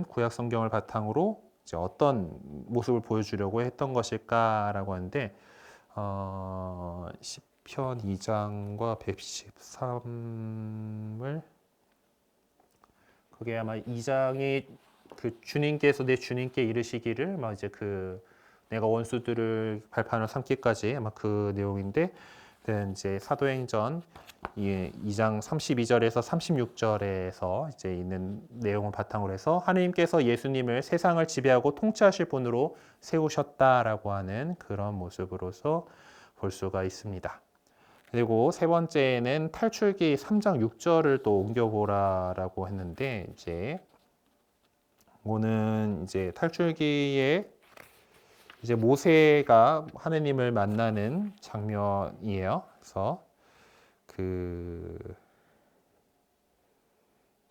구약 성경을 바탕으로 이제 어떤 모습을 보여주려고 했던 것일까라고 하는데 시편 2장과 113을 그게 아마 2장이 그 주님께서 내 주님께 이르시기를 막 이제 내가 원수들을 발판으로 삼기까지 아마 그 내용인데 이제 사도행전 2장 32절에서 36절에서 이제 있는 내용을 바탕으로 해서 하느님께서 예수님을 세상을 지배하고 통치하실 분으로 세우셨다라고 하는 그런 모습으로서 볼 수가 있습니다. 그리고 세 번째는 탈출기 3장 6절을 또 옮겨보라라고 했는데 이제 이거는 이제 탈출기에 이제 모세가 하느님을 만나는 장면이에요. 그래서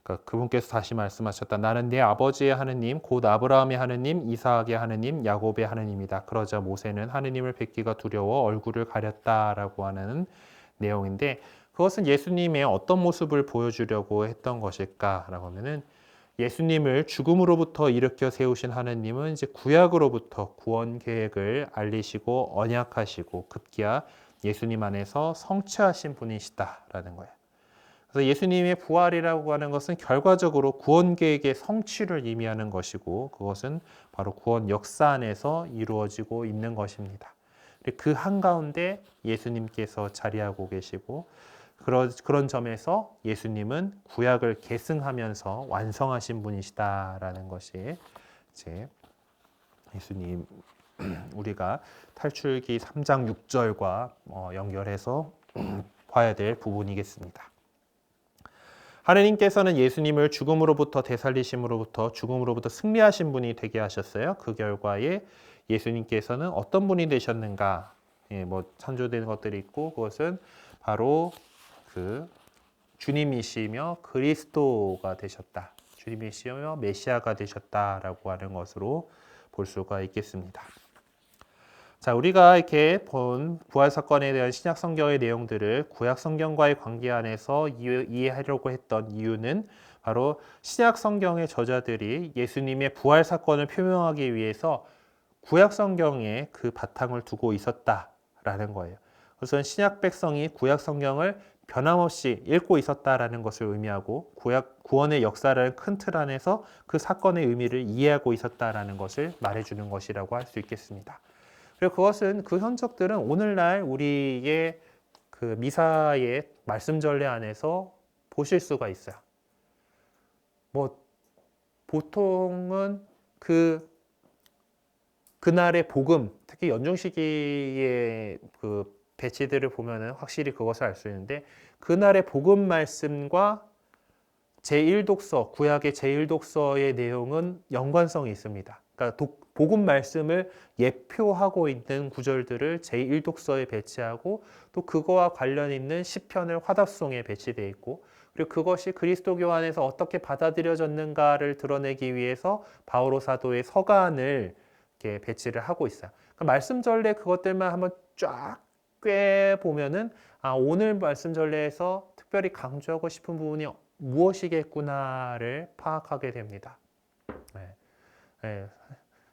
그분께서 다시 말씀하셨다. 나는 내 아버지의 하느님, 곧 아브라함의 하느님, 이삭의 하느님, 야곱의 하느님이다. 그러자 모세는 하느님을 뵙기가 두려워 얼굴을 가렸다라고 하는 내용인데 그것은 예수님의 어떤 모습을 보여주려고 했던 것일까라고 하면은 예수님을 죽음으로부터 일으켜 세우신 하느님은 이제 구약으로부터 구원 계획을 알리시고 언약하시고 급기야 예수님 안에서 성취하신 분이시다라는 거예요. 그래서 예수님의 부활이라고 하는 것은 결과적으로 구원 계획의 성취를 의미하는 것이고 그것은 바로 구원 역사 안에서 이루어지고 있는 것입니다. 그 한가운데 예수님께서 자리하고 계시고 그런 점에서 예수님은 구약을 계승하면서 완성하신 분이시다라는 것이 이제 예수님 우리가 탈출기 3장 6절과 연결해서 봐야 될 부분이겠습니다. 하느님께서는 예수님을 죽음으로부터 되살리심으로부터 죽음으로부터 승리하신 분이 되게 하셨어요. 그 결과에 예수님께서는 어떤 분이 되셨는가? 찬조된 것들이 있고 그것은 바로 주님이시며 그리스도가 되셨다. 주님이시며 메시아가 되셨다라고 하는 것으로 볼 수가 있겠습니다. 자, 우리가 이렇게 본 부활 사건에 대한 신약 성경의 내용들을 구약 성경과의 관계 안에서 이해하려고 했던 이유는 바로 신약 성경의 저자들이 예수님의 부활 사건을 표명하기 위해서 구약 성경에 그 바탕을 두고 있었다라는 거예요. 그래서 신약 백성이 구약 성경을 변함없이 읽고 있었다라는 것을 의미하고 구원의 역사라는 큰 틀 안에서 그 사건의 의미를 이해하고 있었다라는 것을 말해주는 것이라고 할 수 있겠습니다. 그리고 그것은 그 흔적들은 오늘날 우리의 그 미사의 말씀 전례 안에서 보실 수가 있어요. 보통은 그날의 복음, 특히 연중 시기의 배치들을 보면은 확실히 그것을 알 수 있는데 그날의 복음 말씀과 제1독서, 구약의 제1독서의 내용은 연관성이 있습니다. 그러니까 복음 말씀을 예표하고 있는 구절들을 제1독서에 배치하고 또 그거와 관련 있는 시편을 화답송에 배치되어 있고 그리고 그것이 그리스도교 안에서 어떻게 받아들여졌는가를 드러내기 위해서 바오로 사도의 서간을 이렇게 배치를 하고 있어요. 그러니까 말씀 전례 그것들만 한번 쫙 꽤 보면은 오늘 말씀 전례에서 특별히 강조하고 싶은 부분이 무엇이겠구나를 파악하게 됩니다. 네. 네.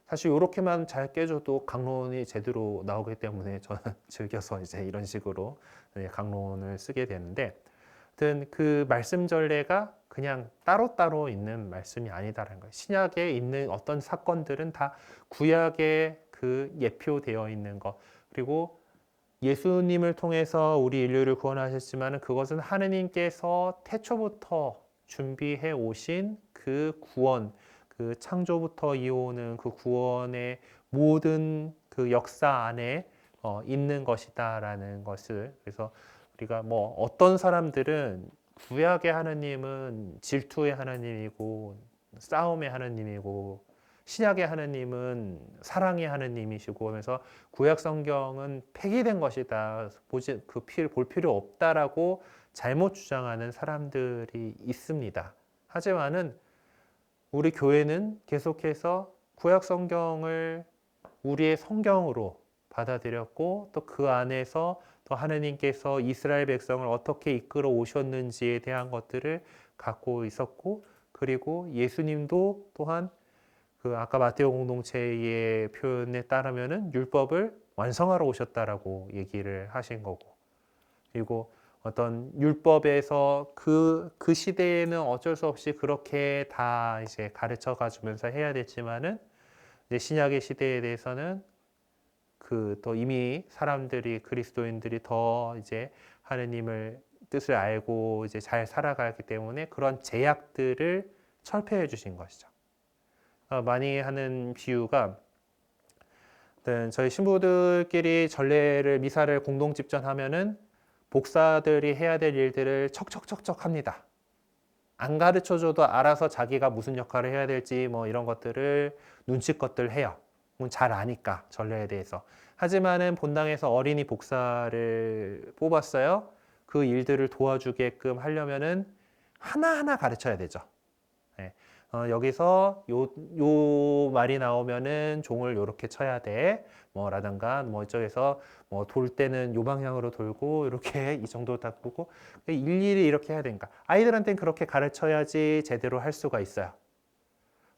사실 이렇게만 잘 깨줘도 강론이 제대로 나오기 때문에 저는 즐겨서 이제 이런 식으로 강론을 쓰게 되는데, 하여튼 그 말씀 전례가 그냥 따로따로 있는 말씀이 아니다라는 거예요. 신약에 있는 어떤 사건들은 다 구약에 그 예표되어 있는 것, 그리고 예수님을 통해서 우리 인류를 구원하셨지만 그것은 하느님께서 태초부터 준비해 오신 그 구원, 그 창조부터 이어오는 그 구원의 모든 그 역사 안에 있는 것이다라는 것을, 그래서 우리가 뭐 어떤 사람들은 구약의 하느님은 질투의 하느님이고 싸움의 하느님이고 신약의 하느님은 사랑의 하느님이시고 하면서 구약 성경은 폐기된 것이다, 볼 필요 없다라고 잘못 주장하는 사람들이 있습니다. 하지만은 우리 교회는 계속해서 구약 성경을 우리의 성경으로 받아들였고, 또 그 안에서 또 하느님께서 이스라엘 백성을 어떻게 이끌어 오셨는지에 대한 것들을 갖고 있었고, 그리고 예수님도 또한 그 아까 마테오 공동체의 표현에 따르면은 율법을 완성하러 오셨다라고 얘기를 하신 거고, 그리고 어떤 율법에서 그 시대에는 어쩔 수 없이 그렇게 다 이제 가르쳐 가주면서 해야 됐지만은 이제 신약의 시대에 대해서는 그 또 이미 사람들이 그리스도인들이 더 이제 하느님을 뜻을 알고 이제 잘 살아가기 때문에 그런 제약들을 철폐해 주신 것이죠. 많이 하는 비유가, 저희 신부들끼리 전례를 미사를 공동 집전하면은 복사들이 해야 될 일들을 척척척척 합니다. 안 가르쳐줘도 알아서 자기가 무슨 역할을 해야 될지 뭐 이런 것들을 눈치껏들 해요. 잘 아니까 전례에 대해서. 하지만은 본당에서 어린이 복사를 뽑았어요. 그 일들을 도와주게끔 하려면은 하나하나 가르쳐야 되죠. 네. 여기서 요 말이 나오면은 종을 요렇게 쳐야 돼. 라든가, 이쪽에서 돌 때는 요 방향으로 돌고, 이렇게 이 정도 딱 보고, 일일이 이렇게 해야 되니까. 아이들한테는 그렇게 가르쳐야지 제대로 할 수가 있어요.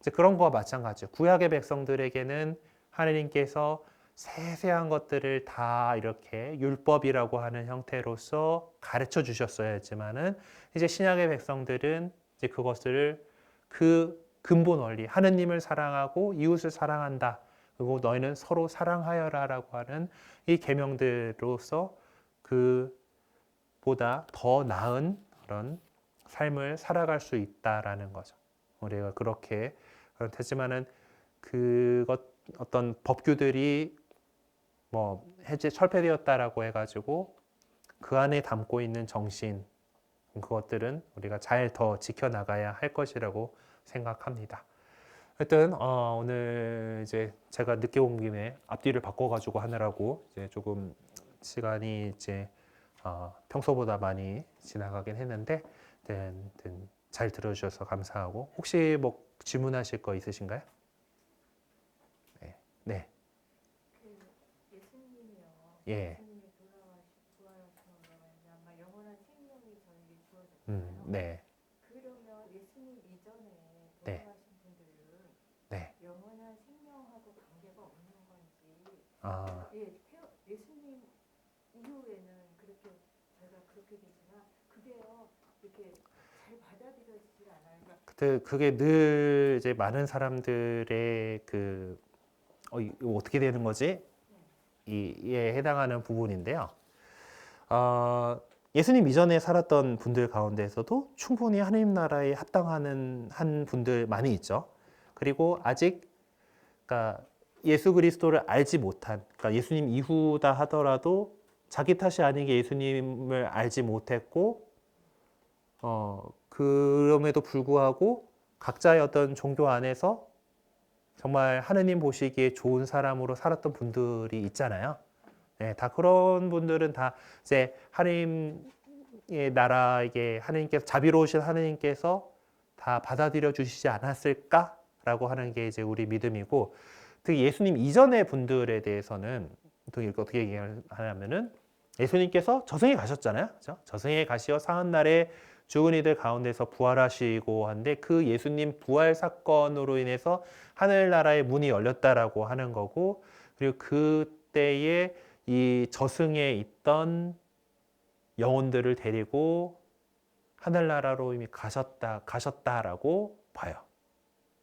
이제 그런 거와 마찬가지예요. 구약의 백성들에게는 하느님께서 세세한 것들을 다 이렇게 율법이라고 하는 형태로서 가르쳐 주셨어야 했지만은, 이제 신약의 백성들은 이제 그것을 그 근본 원리, 하느님을 사랑하고 이웃을 사랑한다, 그리고 너희는 서로 사랑하여라라고 하는 이 계명들로서 그보다 더 나은 그런 삶을 살아갈 수 있다라는 거죠. 우리가 그렇게 그렇지만은 그것 어떤 법규들이 해제 철폐되었다라고 해가지고 그 안에 담고 있는 정신, 그것들은 우리가 잘 더 지켜나가야 할 것이라고 생각합니다. 하여튼 오늘 이제 제가 늦게 온 김에 앞뒤를 바꿔가지고 하느라고 이제 조금 시간이 이제 평소보다 많이 지나가긴 했는데, 잘 들어주셔서 감사하고, 혹시 뭐 질문하실 거 있으신가요? 네. 네. 그 예수님이요. 예. 예수님이 부활하신 아마 영원한 생명이 저에게 주어졌잖아요. 네. 그러면 예수님 이전에 네. 부활하신 분들은 네. 영원한 생명하고 관계가 없는 건지, 예수님 이후에는 그렇게 저희가 그렇게 되지만 그게요 이렇게 잘 받아들여지질 않아요. 그게 늘 이제 많은 사람들의 이거 어떻게 되는 거지? 이에 해당하는 부분인데요. 예수님 이전에 살았던 분들 가운데에서도 충분히 하나님 나라에 합당하는 한 분들 많이 있죠. 그리고 아직 그러니까 예수 그리스도를 알지 못한, 그러니까 예수님 이후다 하더라도 자기 탓이 아니게 예수님을 알지 못했고, 그럼에도 불구하고 각자의 어떤 종교 안에서 정말 하느님 보시기에 좋은 사람으로 살았던 분들이 있잖아요. 네, 다 그런 분들은 다 이제 하느님의 나라에게 하느님께서 자비로우신 하느님께서 다 받아들여 주시지 않았을까라고 하는 게 이제 우리 믿음이고, 특히 예수님 이전의 분들에 대해서는 어떻게 얘기하냐면은 예수님께서 저승에 가셨잖아요. 그렇죠? 저승에 가시어 사흘 날에 죽은 이들 가운데서 부활하시고 한데 그 예수님 부활 사건으로 인해서 하늘나라의 문이 열렸다라고 하는 거고, 그리고 그때에 이 저승에 있던 영혼들을 데리고 하늘나라로 이미 가셨다라고 봐요.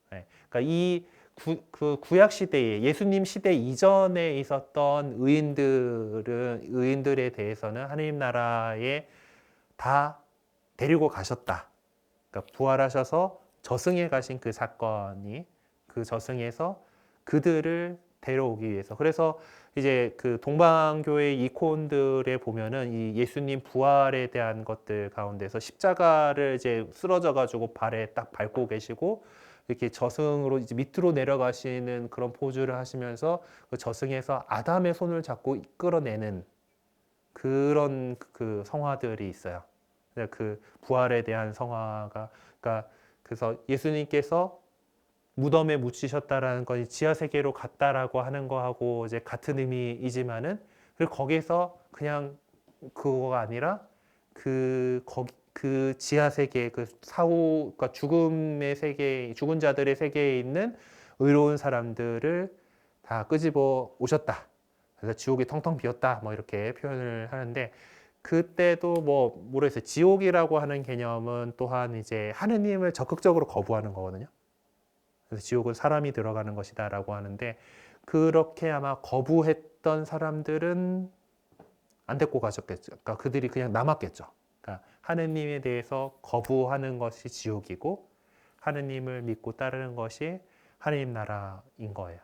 네. 그러니까 그 구약 시대에 예수님 시대 이전에 있었던 의인들에 대해서는 하나님 나라에 다 데리고 가셨다. 그러니까 부활하셔서 저승에 가신 그 사건이 그 저승에서 그들을 데려오기 위해서. 그래서 이제 그 동방교회 이콘들에 보면은 이 예수님 부활에 대한 것들 가운데서 십자가를 이제 쓰러져 가지고 발에 딱 밟고 계시고 이렇게 저승으로 이제 밑으로 내려가시는 그런 포즈를 하시면서 그 저승에서 아담의 손을 잡고 이끌어내는 그런 그 성화들이 있어요. 그 부활에 대한 성화가, 그러니까 그래서 예수님께서 무덤에 묻히셨다라는 건 지하 세계로 갔다라고 하는 거하고 이제 같은 의미이지만은, 그리고 거기서 그냥 그거가 아니라 그 지하 세계, 그 사후, 그러니까 죽음의 세계, 죽은 자들의 세계에 있는 의로운 사람들을 다 끄집어 오셨다. 그래서 지옥이 텅텅 비었다. 뭐 이렇게 표현을 하는데, 그때도 뭐 모르겠어요. 지옥이라고 하는 개념은 또한 이제 하느님을 적극적으로 거부하는 거거든요. 그래서 지옥은 사람이 들어가는 것이다라고 하는데, 그렇게 아마 거부했던 사람들은 안 데리고 가셨겠죠. 그러니까 그들이 그냥 남았겠죠. 그러니까 하느님에 대해서 거부하는 것이 지옥이고 하느님을 믿고 따르는 것이 하느님 나라인 거예요.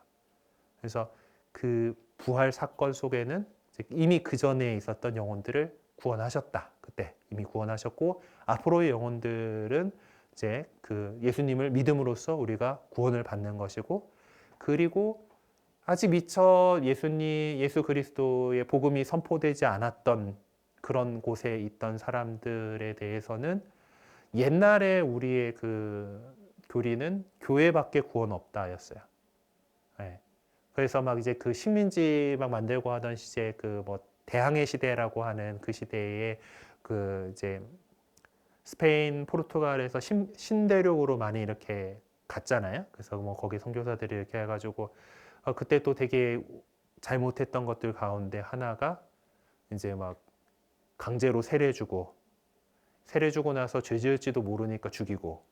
그래서 그 부활 사건 속에는 이미 그 전에 있었던 영혼들을 구원하셨다. 그때 이미 구원하셨고, 앞으로의 영혼들은 이제 그 예수님을 믿음으로써 우리가 구원을 받는 것이고, 그리고 아직 미처 예수 그리스도의 복음이 선포되지 않았던 그런 곳에 있던 사람들에 대해서는 옛날에 우리의 그 교리는 교회밖에 구원 없다였어요. 네. 그래서 막 이제 그 식민지 막 만들고 하던 시제 그 뭐 대항해 시대라고 하는 그 시대에 그 이제 스페인, 포르투갈에서 신대륙으로 많이 이렇게 갔잖아요. 그래서 뭐 거기 선교사들이 이렇게 해가지고 그때 또 되게 잘못했던 것들 가운데 하나가 이제 막 강제로 세례주고 나서 죄 지을지도 모르니까 죽이고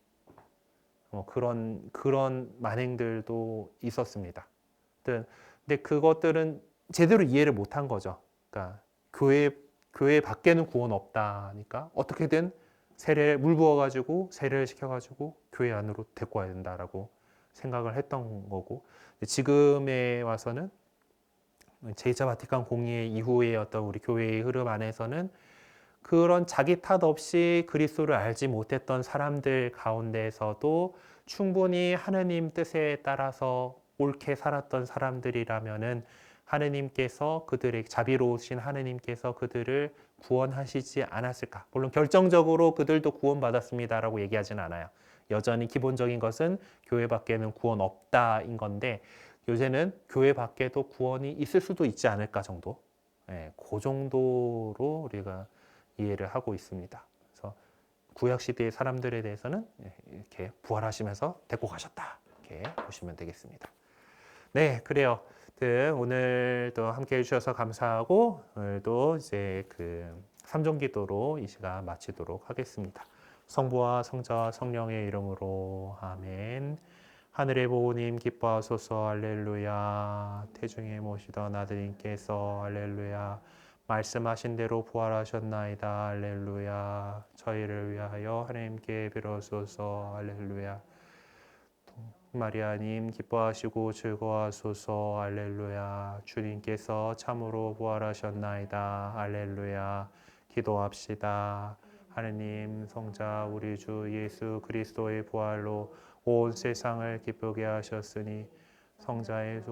그런 만행들도 있었습니다. 근데 그것들은 제대로 이해를 못한 거죠. 그러니까 교회 밖에는 구원 없다니까 어떻게든 물 부어가지고 세례를 시켜가지고 교회 안으로 데리고 와야 된다라고 생각을 했던 거고, 지금에 와서는 제2차 바티칸 공의 이후의 어떤 우리 교회의 흐름 안에서는 그런 자기 탓 없이 그리스도를 알지 못했던 사람들 가운데서도 충분히 하느님 뜻에 따라서 옳게 살았던 사람들이라면은 하느님께서 그들의 자비로우신 하느님께서 그들을 구원하시지 않았을까? 물론 결정적으로 그들도 구원받았습니다라고 얘기하지는 않아요. 여전히 기본적인 것은 교회 밖에는 구원 없다인 건데, 요새는 교회 밖에도 구원이 있을 수도 있지 않을까 정도. 그 정도로 우리가 이해를 하고 있습니다. 그래서 구약 시대의 사람들에 대해서는 이렇게 부활하시면서 데리고 가셨다. 이렇게 보시면 되겠습니다. 네, 그래요. 오늘도 함께 해주셔서 감사하고, 오늘도 이제 그 삼종기도로 이 시간 마치도록 하겠습니다. 성부와 성자와 성령의 이름으로 아멘. 하늘의 보호님 기뻐하소서 할렐루야. 태중에 모시던 아드님께서 할렐루야. 말씀하신 대로 부활하셨나이다 할렐루야. 저희를 위하여 하나님께 빌어소서 할렐루야. 마리아님 기뻐하시고 즐거워하소서 할렐루야. 주님께서 참으로 부활하셨나이다 할렐루야. 기도합시다. 하느님 성자 우리 주 예수 그리스도의 부활로 온 세상을 기쁘게 하셨으니 성자의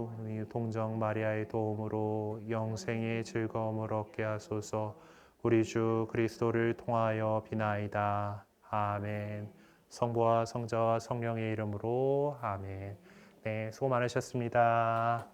동정 마리아의 도움으로 영생의 즐거움을 얻게 하소서. 우리 주 그리스도를 통하여 비나이다. 아멘. 성부와 성자와 성령의 이름으로 아멘. 네, 수고 많으셨습니다.